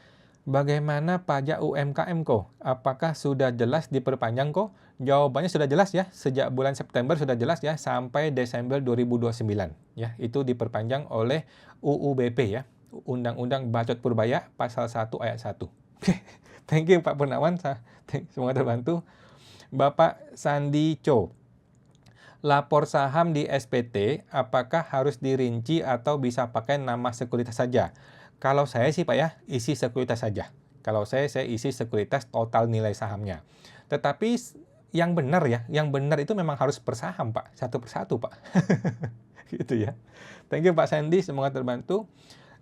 Bagaimana pajak UMKM kok? Apakah sudah jelas diperpanjang kok? Jawabannya sudah jelas ya. Sejak bulan September sudah jelas ya sampai Desember 2029 ya. Itu diperpanjang oleh UUBP ya. Undang-Undang Bacot Purbaya pasal 1 ayat 1. Thank you Pak Purnawan, semoga terbantu. Bapak Sandi Cho, lapor saham di SPT, apakah harus dirinci atau bisa pakai nama sekuritas saja? Kalau saya sih Pak ya, isi sekuritas saja. Kalau saya isi sekuritas total nilai sahamnya. Tetapi yang benar ya, yang benar itu memang harus per saham Pak, satu persatu Pak. Gitu ya. Thank you Pak Sandi, semoga terbantu.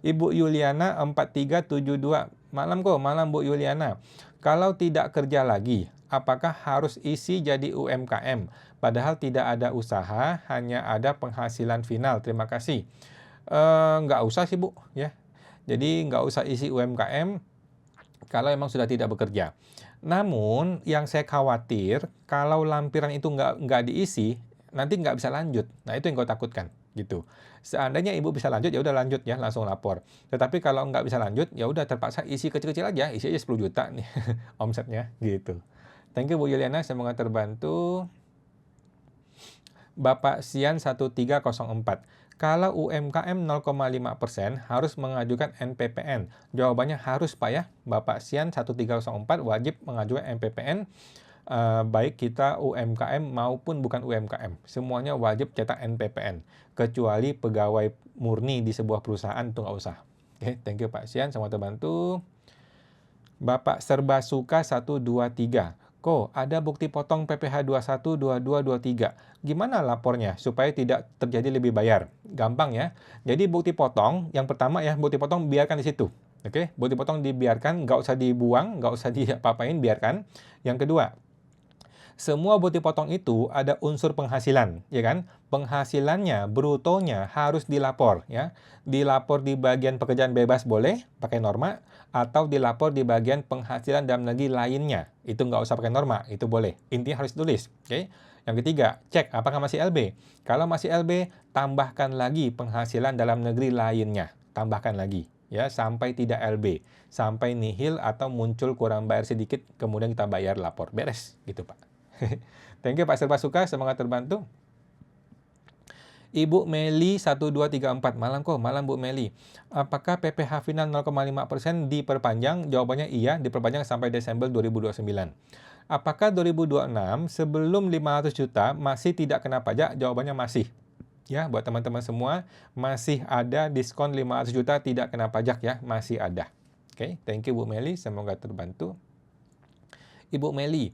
Ibu Yuliana 4372. Malam Bu Yuliana. Kalau tidak kerja lagi, apakah harus isi jadi UMKM? Padahal tidak ada usaha, hanya ada penghasilan final. Terima kasih. Nggak usah sih Bu, ya. Jadi nggak usah isi UMKM kalau emang sudah tidak bekerja. Namun yang saya khawatir kalau lampiran itu nggak diisi, nanti nggak bisa lanjut. Nah itu yang gue takutkan gitu. Seandainya ibu bisa lanjut ya udah lanjut ya, langsung lapor. Tetapi kalau nggak bisa lanjut ya udah terpaksa isi kecil-kecil aja, isi aja 10 juta nih omsetnya gitu. Thank you Bu Yuliana, semoga terbantu. Bapak Sian 1304. Kalau UMKM 0,5% harus mengajukan NPPN. Jawabannya harus Pak ya. Bapak Sian 1304 wajib mengajukan NPPN. Baik kita UMKM maupun bukan UMKM. Semuanya wajib cetak NPPN. Kecuali pegawai murni di sebuah perusahaan itu nggak usah. Oke, thank you Pak Sian, semoga terbantu. Bapak Serba Suka 123. Ada bukti potong PPh 21, 22, 23. Gimana lapornya supaya tidak terjadi lebih bayar? Gampang ya. Jadi bukti potong, yang pertama ya, bukti potong biarkan di situ. Oke, bukti potong dibiarkan, nggak usah dibuang, nggak usah diapa-apain, biarkan. Yang kedua, semua bukti potong itu ada unsur penghasilan, ya kan? Penghasilannya, brutonya harus dilapor, ya. Dilapor di bagian pekerjaan bebas boleh, pakai norma, atau dilapor di bagian penghasilan dalam negeri lainnya. Itu nggak usah pakai norma, itu boleh. Intinya harus tulis, oke? Yang ketiga, cek apakah masih LB. Kalau masih LB, tambahkan lagi penghasilan dalam negeri lainnya. Tambahkan lagi, ya, sampai tidak LB. Sampai nihil atau muncul kurang bayar sedikit, kemudian kita bayar lapor. Beres, gitu Pak. Thank you Pak Serba Suka, semoga terbantu. Ibu Meli 1234. Malam Bu Meli. Apakah PPh final 0,5% diperpanjang? Jawabannya iya, diperpanjang sampai Desember 2029. Apakah 2026 sebelum 500 juta masih tidak kena pajak? Jawabannya masih. Ya, buat teman-teman semua, masih ada diskon 500 juta tidak kena pajak ya, masih ada. Oke, thank you Bu Meli, semoga terbantu. Ibu Meli,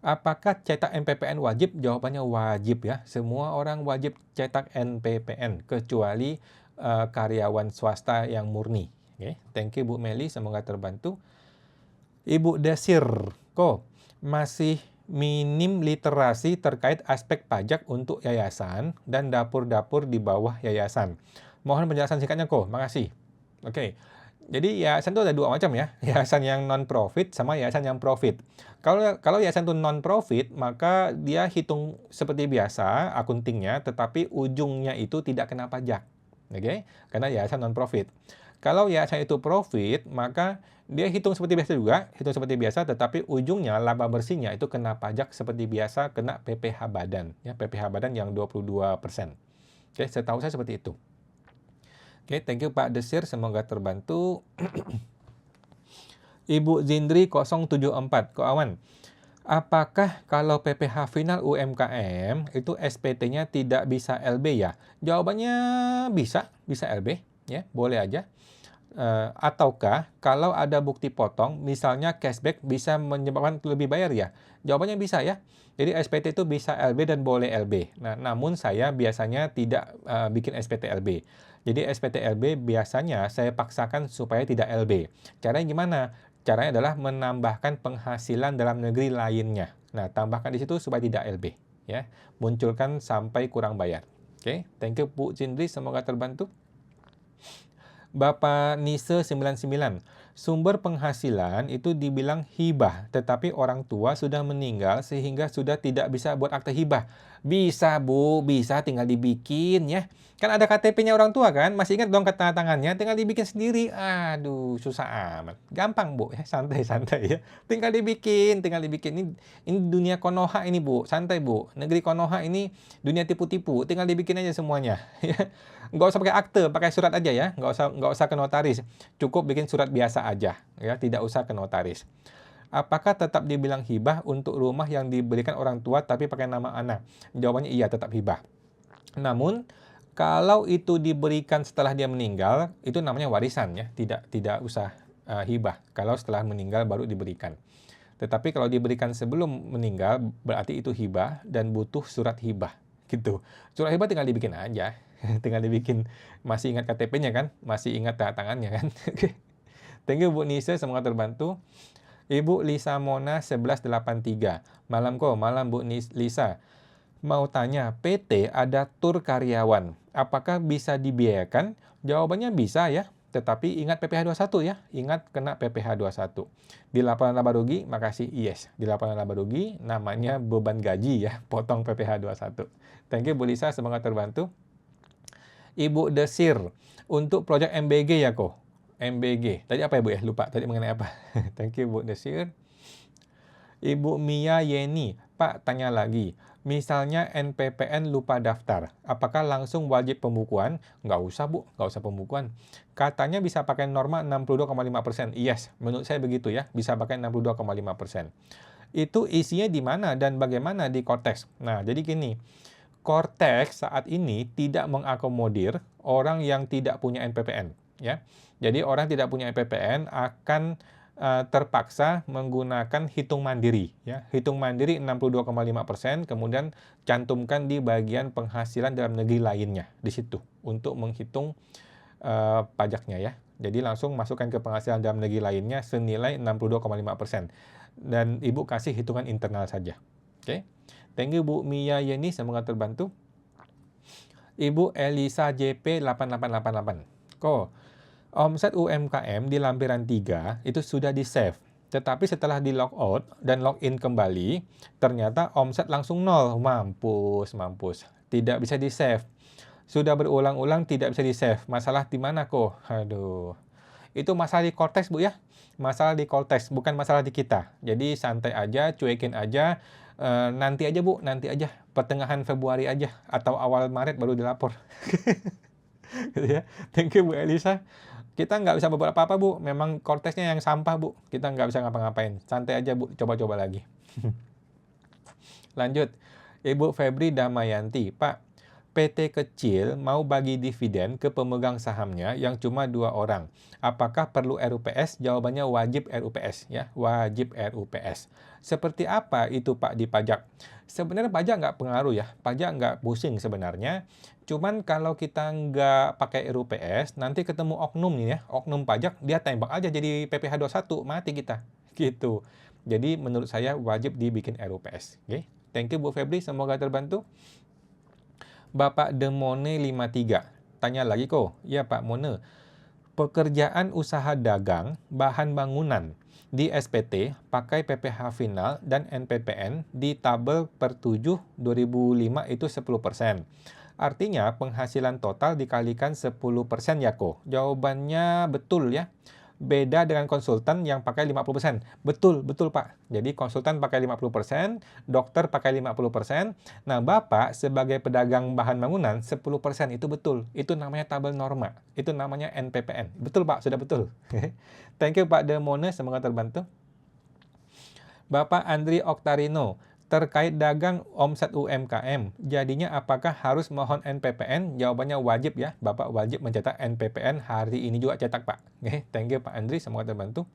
apakah cetak NPPN wajib? Jawabannya wajib ya. Semua orang wajib cetak NPPN kecuali karyawan swasta yang murni. Oke, thank you Bu Meli, semoga terbantu. Ibu Desir, masih minim literasi terkait aspek pajak untuk yayasan dan dapur-dapur di bawah yayasan. Mohon penjelasan singkatnya makasih. Oke. Jadi yayasan itu ada dua macam ya, yayasan yang non-profit sama yayasan yang profit. Kalau yayasan itu non-profit, maka dia hitung seperti biasa akuntingnya, tetapi ujungnya itu tidak kena pajak. Oke? Karena yayasan non-profit. Kalau yayasan itu profit, maka dia hitung seperti biasa juga, tetapi ujungnya laba bersihnya itu kena pajak seperti biasa, kena PPh badan, ya, PPh badan yang 22%. Oke, setahu saya seperti itu. Oke, thank you Pak Desir, semoga terbantu. Ibu Zindri 074, Awan. Apakah kalau PPh final UMKM itu SPT-nya tidak bisa LB ya? Jawabannya bisa LB, ya, boleh aja. Ataukah kalau ada bukti potong, misalnya cashback bisa menyebabkan lebih bayar ya? Jawabannya bisa ya. Jadi SPT itu bisa LB dan boleh LB. Nah, namun saya biasanya tidak bikin SPT LB. Jadi SPT LB biasanya saya paksakan supaya tidak LB. Caranya gimana? Caranya adalah menambahkan penghasilan dalam negeri lainnya. Nah, tambahkan di situ supaya tidak LB. Ya, munculkan sampai kurang bayar. Oke, thank you Bu Cindri, semoga terbantu. Bapak Nise 99, sumber penghasilan itu dibilang hibah, tetapi orang tua sudah meninggal sehingga sudah tidak bisa buat akte hibah. Bisa Bu, bisa, tinggal dibikin ya. Kan ada KTP-nya orang tua kan, masih ingat dong tanda tangannya, tinggal dibikin sendiri. Aduh, susah amat. Gampang Bu, ya, santai-santai ya. Tinggal dibikin. Ini dunia Konoha ini Bu, santai Bu. Negeri Konoha ini dunia tipu-tipu, tinggal dibikin aja semuanya. Nggak usah pakai akte, pakai surat aja ya. Nggak usah ke notaris. Cukup bikin surat biasa aja, ya, tidak usah ke notaris. Apakah tetap dibilang hibah untuk rumah yang diberikan orang tua tapi pakai nama anak? Jawabannya iya, tetap hibah. Namun, kalau itu diberikan setelah dia meninggal, itu namanya warisan ya, tidak usah hibah. Kalau setelah meninggal baru diberikan. Tetapi kalau diberikan sebelum meninggal, berarti itu hibah dan butuh surat hibah. Gitu. Surat hibah tinggal dibikin aja. Tinggal dibikin. Masih ingat KTP-nya kan? Masih ingat tanda tangannya kan? Thank you Bu Nisa, semoga terbantu. Ibu Lisa Mona 1183. Malam Bu Lisa. Mau tanya, PT ada tur karyawan. Apakah bisa dibiayakan? Jawabannya bisa ya. Tetapi ingat PPh 21 ya. Ingat kena PPh 21. Di laporan laba rugi, makasih yes. Di laporan laba rugi, namanya beban gaji ya. Potong PPh 21. Thank you Bu Lisa, semoga terbantu. Ibu Desir, untuk proyek MBG ya kok. MBG. Tadi apa ya Bu ya? Lupa. Tadi mengenai apa? Thank you Bu Desir. Ibu Mia Yeni, Pak tanya lagi. Misalnya NPPN lupa daftar, apakah langsung wajib pembukuan? Nggak usah Bu, nggak usah pembukuan. Katanya bisa pakai norma 62,5%. Yes, menurut saya begitu ya, bisa pakai 62,5%. Itu isinya di mana dan bagaimana di Cortex? Nah, jadi gini, Cortex saat ini tidak mengakomodir orang yang tidak punya NPPN. Ya. Jadi orang tidak punya NPPN akan terpaksa menggunakan hitung mandiri. Ya. Hitung mandiri 62,5%, kemudian cantumkan di bagian penghasilan dalam negeri lainnya di situ untuk menghitung pajaknya ya. Jadi langsung masukkan ke penghasilan dalam negeri lainnya senilai 62,5%. Dan Ibu kasih hitungan internal saja. Oke. Thank you Bu Mia Yeni, semoga terbantu. Ibu Elisa JP 8888. Omset UMKM di lampiran 3 itu sudah di-save. Tetapi setelah di log out dan login kembali, ternyata omset langsung nol. Mampus. Tidak bisa di-save. Sudah berulang-ulang tidak bisa di-save. Masalah di mana kok? Aduh. Itu masalah di Cortex Bu ya. Masalah di Cortex, bukan masalah di kita. Jadi santai aja, cuekin aja. Nanti aja Bu, nanti aja. Pertengahan Februari aja. Atau awal Maret baru dilapor. Gitu ya. Thank you Bu Elisa. Kita nggak bisa berbuat apa-apa Bu. Memang Cortex-nya yang sampah Bu. Kita nggak bisa ngapa-ngapain. Santai aja Bu, coba-coba lagi. Lanjut. Ibu Febri Damayanti. Pak, PT kecil mau bagi dividen ke pemegang sahamnya yang cuma 2 orang. Apakah perlu RUPS? Jawabannya wajib RUPS ya, wajib RUPS. Seperti apa itu Pak di pajak? Sebenarnya pajak nggak pengaruh ya, pajak nggak pusing sebenarnya. Cuman kalau kita nggak pakai RUPS, nanti ketemu oknum nih ya, oknum pajak, dia tembak aja jadi PPh 21, mati kita. Gitu. Jadi menurut saya wajib dibikin RUPS. Oke? Thank you Bu Febri, semoga terbantu. Bapak Demone 53, tanya lagi kok. Ya Pak Mone, pekerjaan usaha dagang bahan bangunan di SPT pakai PPh final dan NPPN di tabel per 7 2005 itu 10%. Artinya penghasilan total dikalikan 10% ya kok. Jawabannya betul ya. Beda dengan konsultan yang pakai 50%. Betul Pak. Jadi konsultan pakai 50%, dokter pakai 50%. Nah, Bapak sebagai pedagang bahan bangunan 10% itu betul. Itu namanya tabel norma. Itu namanya NPPN. Betul Pak, sudah betul. Thank you Pak Demone, semoga terbantu. Bapak Andri Oktarino, terkait dagang omset UMKM, jadinya apakah harus mohon NPPN? Jawabannya wajib ya, Bapak wajib mencetak NPPN hari ini juga cetak Pak. Oke, thank you Pak Andri, semoga terbantu.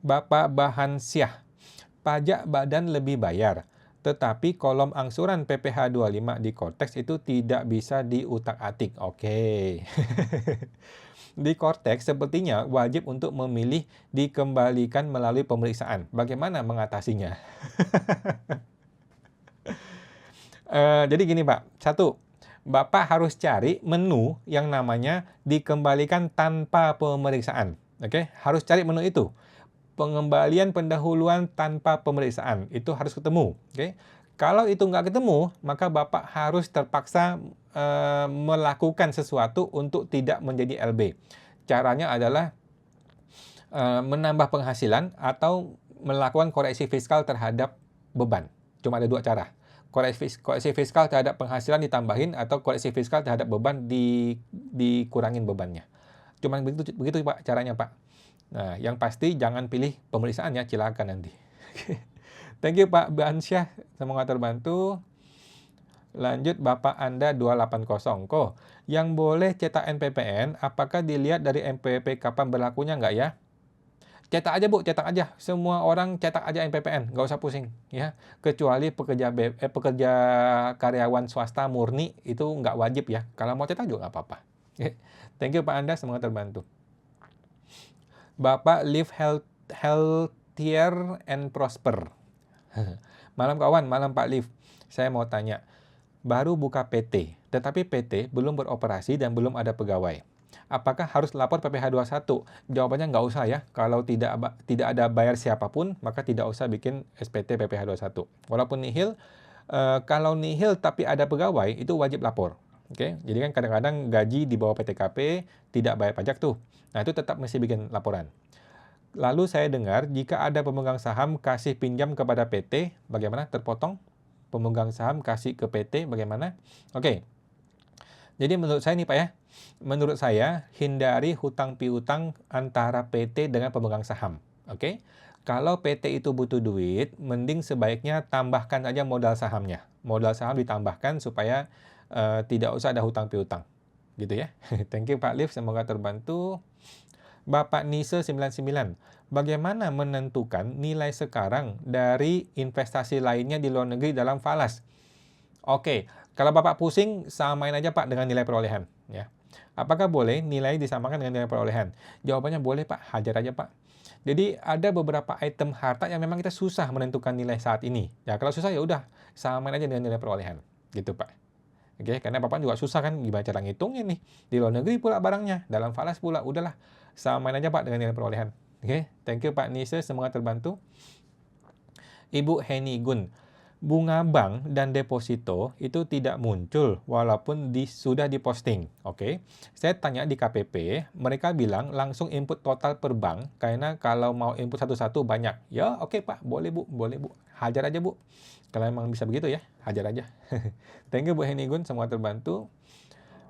Bapak Bahan Syah, pajak badan lebih bayar, tetapi kolom angsuran PPh 25 di Cortex itu tidak bisa diutak-atik. Oke. Di Cortex sepertinya wajib untuk memilih dikembalikan melalui pemeriksaan. Bagaimana mengatasinya? Jadi gini Pak, 1, Bapak harus cari menu yang namanya dikembalikan tanpa pemeriksaan. Oke, harus cari menu itu. Pengembalian pendahuluan tanpa pemeriksaan, itu harus ketemu. Oke. Kalau itu nggak ketemu, maka Bapak harus terpaksa melakukan sesuatu untuk tidak menjadi LB. Caranya adalah menambah penghasilan atau melakukan koreksi fiskal terhadap beban. Cuma ada 2 cara. Koreksi fiskal terhadap penghasilan ditambahin atau koreksi fiskal terhadap beban dikurangin bebannya. Cuma begitu Pak caranya Pak. Nah, yang pasti jangan pilih pemeriksaan ya, silakan nanti. Thank you Pak Bansyah, semoga terbantu. Lanjut Bapak Anda 280. Kok yang boleh cetak NPPN, apakah dilihat dari NPWP kapan berlakunya nggak ya? Cetak aja Bu, cetak aja. Semua orang cetak aja NPPN, nggak usah pusing ya. Kecuali pekerja karyawan swasta murni itu nggak wajib ya. Kalau mau cetak juga nggak apa-apa. Thank you Pak Anda, semoga terbantu. Bapak live healthier and prosper. Malam kawan, malam Pak Liv. Saya mau tanya, baru buka PT, tetapi PT belum beroperasi dan belum ada pegawai. Apakah harus lapor PPh 21? Jawabannya nggak usah ya. Kalau tidak ada bayar siapapun, maka tidak usah bikin SPT PPh 21. Walaupun nihil, kalau nihil tapi ada pegawai, itu wajib lapor. Oke, jadi kan kadang-kadang gaji di bawah PTKP tidak bayar pajak tuh. Nah, itu tetap mesti bikin laporan. Lalu saya dengar jika ada pemegang saham kasih pinjam kepada PT, bagaimana? Terpotong? Pemegang saham kasih ke PT, bagaimana? Oke. Jadi menurut saya nih Pak ya, menurut saya hindari hutang piutang antara PT dengan pemegang saham. Oke. Kalau PT itu butuh duit, mending sebaiknya tambahkan aja modal sahamnya. Modal saham ditambahkan supaya tidak usah ada hutang piutang. Gitu ya. Thank you Pak Liv, semoga terbantu. Bapak Nise 99, bagaimana menentukan nilai sekarang dari investasi lainnya di luar negeri dalam falas? Oke, kalau Bapak pusing, samain aja Pak dengan nilai perolehan. Ya. Apakah boleh nilai disamakan dengan nilai perolehan? Jawabannya boleh Pak, hajar aja Pak. Jadi ada beberapa item harta yang memang kita susah menentukan nilai saat ini. Ya kalau susah ya udah, samain aja dengan nilai perolehan. Gitu Pak. Oke, karena Bapak juga susah kan gimana cara ngitungnya nih. Di luar negeri pula barangnya, dalam falas pula, udahlah. Samain aja Pak dengan nilai perolehan. Oke, thank you Pak Nise, semoga terbantu. Ibu Heni Gun, bunga bank dan deposito itu tidak muncul walaupun sudah diposting. Oke, saya tanya di KPP, mereka bilang langsung input total per bank karena kalau mau input satu-satu banyak. Ya oke Pak, boleh Bu, hajar aja Bu. Kalau emang bisa begitu ya, hajar aja. Thank you Bu Heni Gun, semoga terbantu.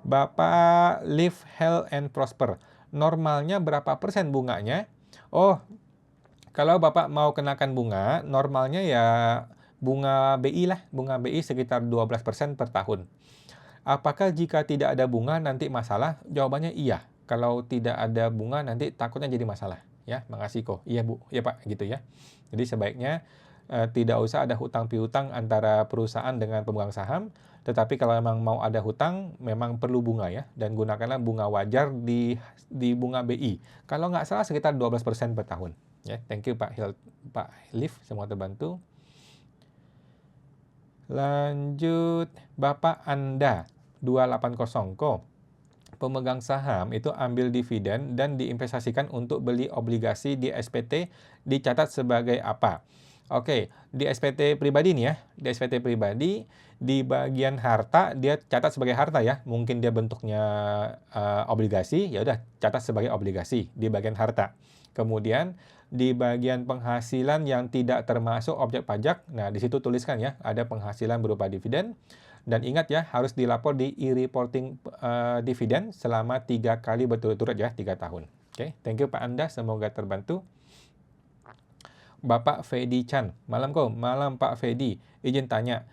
Bapak Live Health and Prosper, normalnya berapa persen bunganya? Oh, kalau Bapak mau kenakan bunga, normalnya ya bunga BI lah, bunga BI sekitar 12% per tahun. Apakah jika tidak ada bunga nanti masalah? Jawabannya iya. Kalau tidak ada bunga nanti takutnya jadi masalah. Ya, makasih kok. Iya Bu, ya Pak, gitu ya. Jadi sebaiknya tidak usah ada hutang piutang antara perusahaan dengan pemegang saham. Tetapi kalau memang mau ada hutang, memang perlu bunga ya. Dan gunakanlah bunga wajar di bunga BI. Kalau nggak salah sekitar 12% per tahun. Ya, thank you Pak Liv, semua terbantu. Lanjut, Bapak Anda 280 kok. Pemegang saham itu ambil dividen dan diinvestasikan untuk beli obligasi di SPT dicatat sebagai apa? Oke, di SPT pribadi nih ya, di SPT pribadi di bagian harta dia catat sebagai harta ya. Mungkin dia bentuknya obligasi, ya udah catat sebagai obligasi di bagian harta. Kemudian di bagian penghasilan yang tidak termasuk objek pajak, nah di situ tuliskan ya, ada penghasilan berupa dividen. Dan ingat ya, harus dilapor di e-reporting dividen selama 3 kali berturut-turut ya, 3 tahun. Oke, thank you Pak Anda, semoga terbantu. Bapak Fedi Chan, malam kok, malam Pak Fedi, izin tanya.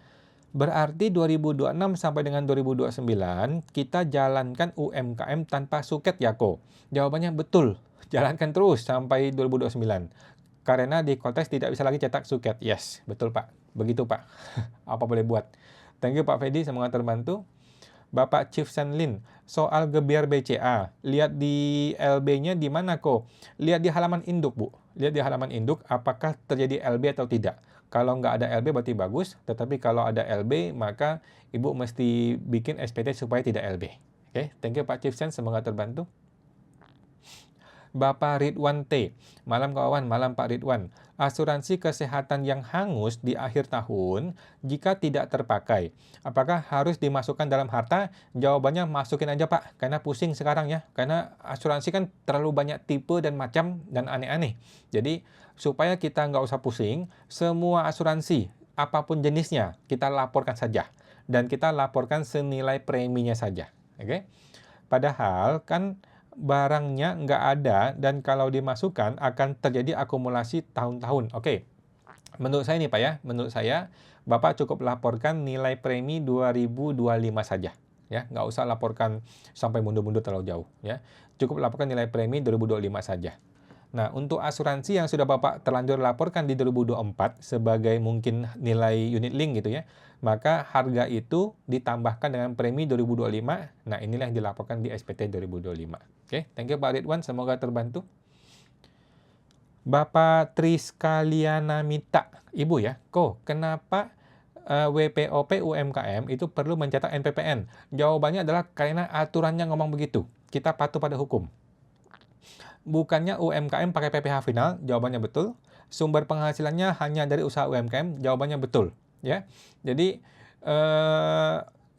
Berarti 2026 sampai dengan 2029 kita jalankan UMKM tanpa suket ya kok? Jawabannya betul, jalankan terus sampai 2029. Karena di Konteks tidak bisa lagi cetak suket. Yes, betul Pak. Begitu Pak. Apa boleh buat. Thank you Pak Fedi, semoga terbantu. Bapak Chief Senlin, soal gebiar BCA, lihat di LB-nya di mana kok? Lihat di halaman induk Bu. Lihat di halaman induk apakah terjadi LB atau tidak. Kalau nggak ada LB berarti bagus, tetapi kalau ada LB maka Ibu mesti bikin SPT supaya tidak LB. Oke, thank you Pak Chief Sen, semoga terbantu. Bapak Ridwan T. Malam kawan, malam Pak Ridwan. Asuransi kesehatan yang hangus di akhir tahun jika tidak terpakai, apakah harus dimasukkan dalam harta? Jawabannya masukin aja Pak, karena pusing sekarang ya. Karena asuransi kan terlalu banyak tipe dan macam dan aneh-aneh. Jadi supaya kita nggak usah pusing, semua asuransi, apapun jenisnya, kita laporkan saja. Dan kita laporkan senilai preminya saja. Oke? Padahal kan barangnya nggak ada dan kalau dimasukkan akan terjadi akumulasi tahun-tahun. Oke, menurut saya nih Pak ya, menurut saya Bapak cukup laporkan nilai premi 2025 saja. Ya, nggak usah laporkan sampai mundur-mundur terlalu jauh. Ya, cukup laporkan nilai premi 2025 saja. Nah, untuk asuransi yang sudah Bapak terlanjur laporkan di 2024 sebagai mungkin nilai unit link gitu ya, maka harga itu ditambahkan dengan premi 2025. Nah, inilah yang dilaporkan di SPT 2025. Oke, thank you Pak Ridwan, semoga terbantu. Bapak Triskalianamita, Ibu ya, kenapa WPOP UMKM itu perlu mencatat NPPN? Jawabannya adalah karena aturannya ngomong begitu. Kita patuh pada hukum. Bukannya UMKM pakai PPh final? Jawabannya betul. Sumber penghasilannya hanya dari usaha UMKM? Jawabannya betul. Ya, jadi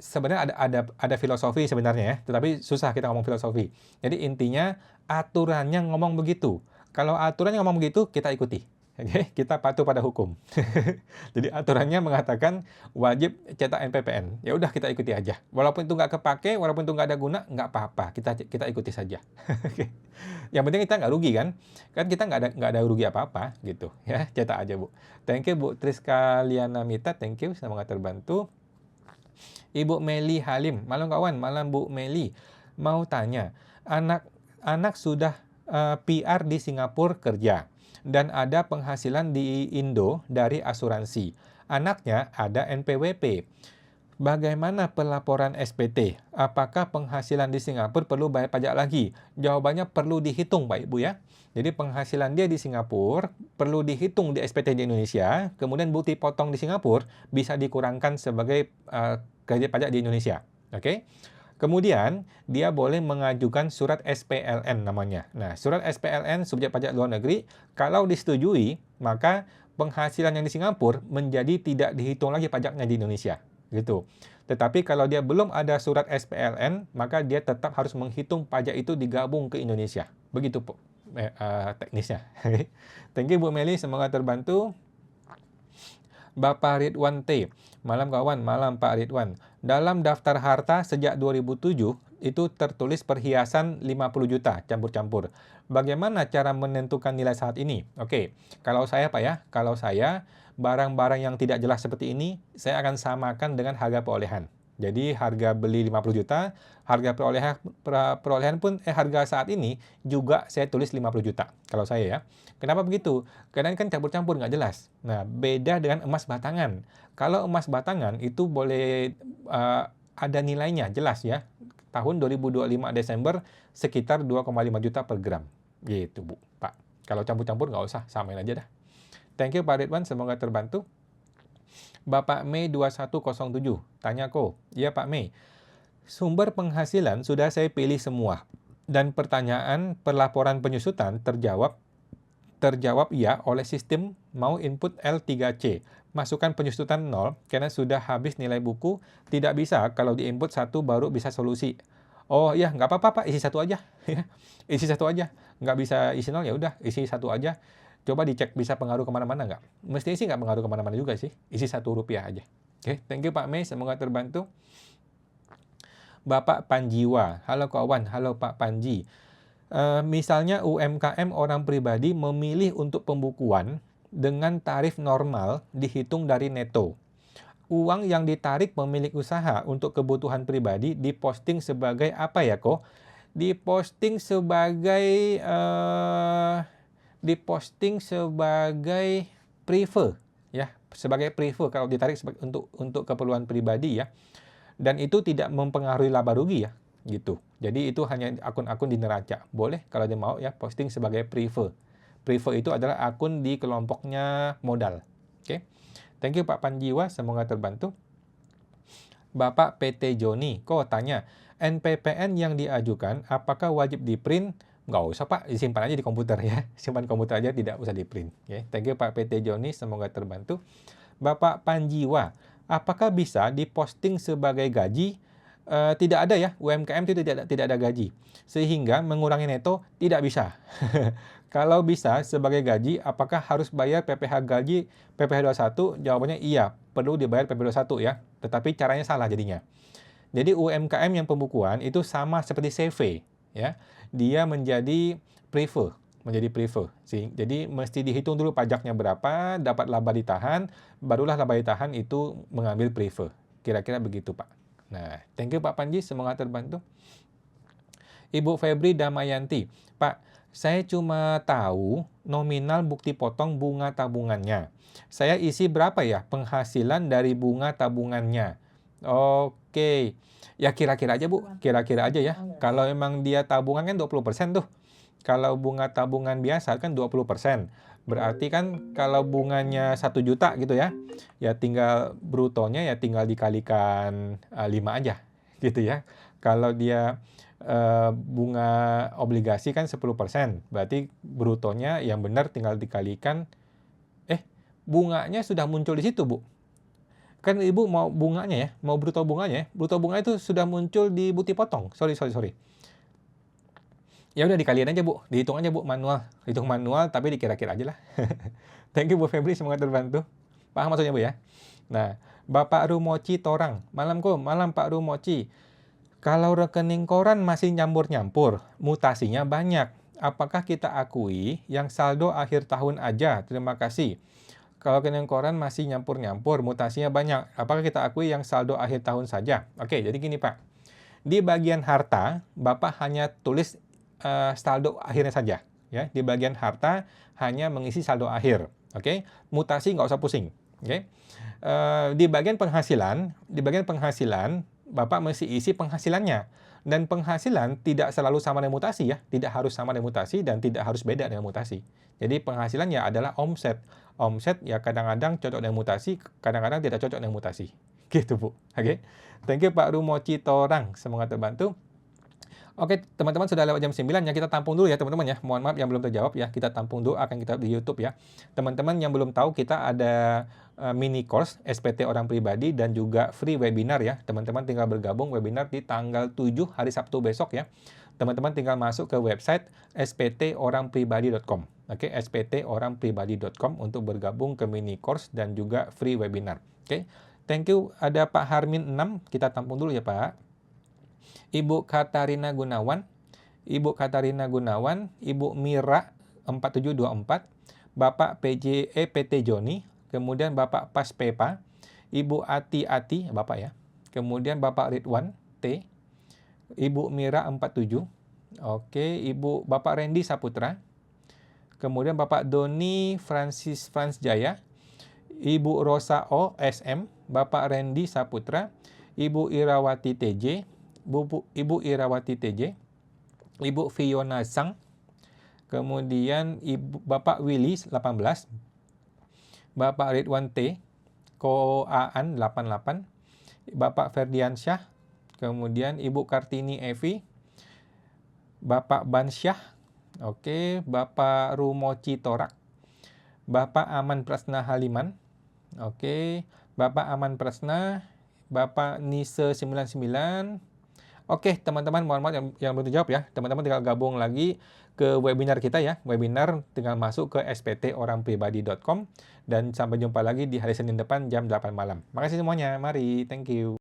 sebenarnya ada filosofi sebenarnya ya, tetapi susah kita ngomong filosofi. Jadi intinya aturannya ngomong begitu. Kalau aturannya ngomong begitu, kita ikuti. Oke, kita patuh pada hukum. Jadi aturannya mengatakan wajib cetak NPPN. Ya udah kita ikuti aja. Walaupun itu nggak kepake, walaupun itu nggak ada guna, nggak apa-apa. Kita ikuti saja. Yang penting kita nggak rugi kan? Kan kita nggak ada rugi apa-apa gitu. Ya, cetak aja Bu. Thank you Bu Triskalianamita. Thank you, semoga terbantu. Ibu Meli Halim. Malam kawan, malam Bu Meli. Mau tanya, anak sudah PR di Singapura kerja dan ada penghasilan di Indo dari asuransi. Anaknya ada NPWP. Bagaimana pelaporan SPT? Apakah penghasilan di Singapura perlu bayar pajak lagi? Jawabannya perlu dihitung Pak Ibu ya. Jadi penghasilan dia di Singapura perlu dihitung di SPT di Indonesia, kemudian bukti potong di Singapura bisa dikurangkan sebagai kredit pajak di Indonesia. Oke? Kemudian, dia boleh mengajukan surat SPLN namanya. Nah, surat SPLN, subjek pajak luar negeri, kalau disetujui, maka penghasilan yang di Singapura menjadi tidak dihitung lagi pajaknya di Indonesia. Gitu. Tetapi kalau dia belum ada surat SPLN, maka dia tetap harus menghitung pajak itu digabung ke Indonesia. Begitu teknisnya. Thank you Bu Meli, semoga terbantu. Bapak Ridwan T. Malam kawan, malam Pak Ridwan. Dalam daftar harta sejak 2007 itu tertulis perhiasan 50 juta campur-campur. Bagaimana cara menentukan nilai saat ini? Oke, kalau saya Pak ya, kalau saya barang-barang yang tidak jelas seperti ini, saya akan samakan dengan harga perolehan. Jadi harga beli 50 juta, harga perolehan pun harga saat ini juga saya tulis 50 juta. Kalau saya ya. Kenapa begitu? Karena kan campur-campur nggak jelas. Nah, beda dengan emas batangan. Kalau emas batangan itu boleh ada nilainya jelas ya. Tahun 2025 Desember sekitar 2,5 juta per gram. Gitu Bu, Pak. Kalau campur-campur nggak usah, samain aja dah. Thank you Pak Ridwan, semoga terbantu. Bapak Mei 2107, tanya ya Pak Mei, sumber penghasilan sudah saya pilih semua, dan pertanyaan pelaporan penyusutan terjawab ya oleh sistem mau input L3C, masukkan penyusutan 0, karena sudah habis nilai buku, tidak bisa kalau diinput 1 baru bisa solusi. Oh ya, nggak apa-apa Pak, isi 1 aja, isi 1 aja, nggak bisa isi 0 ya udah, isi 1 aja. Coba dicek bisa pengaruh kemana-mana nggak? Mestinya sih nggak pengaruh kemana-mana juga sih. Isi Rp1 aja. Oke, thank you Pak Mei. Semoga terbantu. Bapak Panjiwa. Halo kawan. Halo Pak Panji. Misalnya UMKM orang pribadi memilih untuk pembukuan dengan tarif normal dihitung dari neto. Uang yang ditarik pemilik usaha untuk kebutuhan pribadi diposting sebagai apa ya Diposting sebagai prefer ya, sebagai prefer kalau ditarik untuk keperluan pribadi ya. Dan itu tidak mempengaruhi laba rugi ya, gitu. Jadi itu hanya akun-akun di neraca. Boleh kalau dia mau ya posting sebagai prefer. Prefer itu adalah akun di kelompoknya modal. Oke. Thank you Pak Panjiwa, semoga terbantu. Bapak PT Joni, tanya, NPPN yang diajukan apakah wajib di-print? Nggak usah Pak, disimpan aja di komputer ya. Simpan komputer aja, tidak usah di-print. Okay. Thank you Pak PT Joni, semoga terbantu. Bapak Panjiwa, apakah bisa diposting sebagai gaji? Tidak ada ya, UMKM itu tidak ada gaji. Sehingga mengurangi neto tidak bisa. Kalau bisa sebagai gaji, apakah harus bayar PPh gaji PPh 21? Jawabannya iya, perlu dibayar PPh 21 ya. Tetapi caranya salah jadinya. Jadi UMKM yang pembukuan itu sama seperti CV. ya. Dia menjadi prefer. Jadi mesti dihitung dulu pajaknya berapa, dapat laba ditahan, barulah laba ditahan itu mengambil prefer. Kira-kira begitu, Pak. Nah, thank you Pak Panji, semoga terbantu. Ibu Febri Damayanti, Pak, saya cuma tahu nominal bukti potong bunga tabungannya. Saya isi berapa ya penghasilan dari bunga tabungannya? Oke, ya kira-kira aja Bu, kira-kira aja ya. Kalau emang dia tabungan kan 20% tuh. Kalau bunga tabungan biasa kan 20%. Berarti kan kalau bunganya 1 juta gitu ya, ya tinggal brutonya ya tinggal dikalikan 5 aja gitu ya. Kalau dia bunga obligasi kan 10%, berarti brutonya yang benar tinggal dikalikan, bunganya sudah muncul di situ Bu. Kan Ibu mau bunganya ya, mau bruto bunganya ya, bruto bunga itu sudah muncul di bukti potong, sorry. Ya udah dikaliin aja Bu, dihitung aja Bu manual. Hitung manual tapi dikira-kira aja lah. Thank you Bu Febri, semoga terbantu. Paham maksudnya Bu ya? Nah, Bapak Rumoci Torang. Malam Pak Rumoci. Kalau rekening koran masih nyampur-nyampur, mutasinya banyak. Apakah kita akui yang saldo akhir tahun aja? Terima kasih. Kalau rekening koran masih nyampur-nyampur, mutasinya banyak. Apakah kita akui yang saldo akhir tahun saja? Oke, jadi gini Pak. Di bagian harta, Bapak hanya tulis saldo akhirnya saja. Ya, di bagian harta hanya mengisi saldo akhir. Oke, mutasi nggak usah pusing. Oke, di bagian penghasilan, Bapak mesti isi penghasilannya. Dan penghasilan tidak selalu sama dengan mutasi ya, tidak harus sama dengan mutasi dan tidak harus beda dengan mutasi. Jadi penghasilan ya adalah omset. Omset ya kadang-kadang cocok dengan mutasi, kadang-kadang tidak cocok dengan mutasi. Gitu Bu. Oke. Thank you Pak Rumoci Torang, semoga terbantu. Oke, teman-teman sudah lewat jam 9 ya, kita tampung dulu ya teman-teman ya. Mohon maaf yang belum terjawab ya, kita tampung dulu, akan kita di YouTube ya. Teman-teman yang belum tahu, kita ada mini course SPT orang pribadi dan juga free webinar ya. Teman-teman tinggal bergabung webinar di tanggal 7 hari Sabtu besok ya. Teman-teman tinggal masuk ke website sptorangpribadi.com. Oke, sptorangpribadi.com untuk bergabung ke mini course dan juga free webinar. Oke, thank you. Ada Pak Harmin 6, kita tampung dulu ya Pak. Ibu Katarina Gunawan, Ibu Mira 4724, Bapak PT Joni, kemudian Bapak Pas Pepa, Ibu Ati, Bapak ya, kemudian Bapak Ridwan T, Ibu Mira 47, oke, Bapak Randy Saputra, kemudian Bapak Doni Francis Jaya, Ibu Rosa O SM, Bapak Randy Saputra, Ibu Irawati TJ, Ibu Fiona Sang, kemudian Bapak Willy 18, Bapak Ridwan T, Koaan 88, Bapak Ferdiansyah, kemudian Ibu Kartini Evi, Bapak Bansyah, oke, Bapak Rumoci Torak, Bapak Aman Prasna Haliman, oke, Bapak Aman Prasna, Bapak Nise 99. Oke, teman-teman, mohon maaf yang belum dijawab ya. Teman-teman tinggal gabung lagi ke webinar kita ya. Webinar tinggal masuk ke sptorangpribadi.com dan sampai jumpa lagi di hari Senin depan jam 8 malam. Makasih semuanya. Mari, thank you.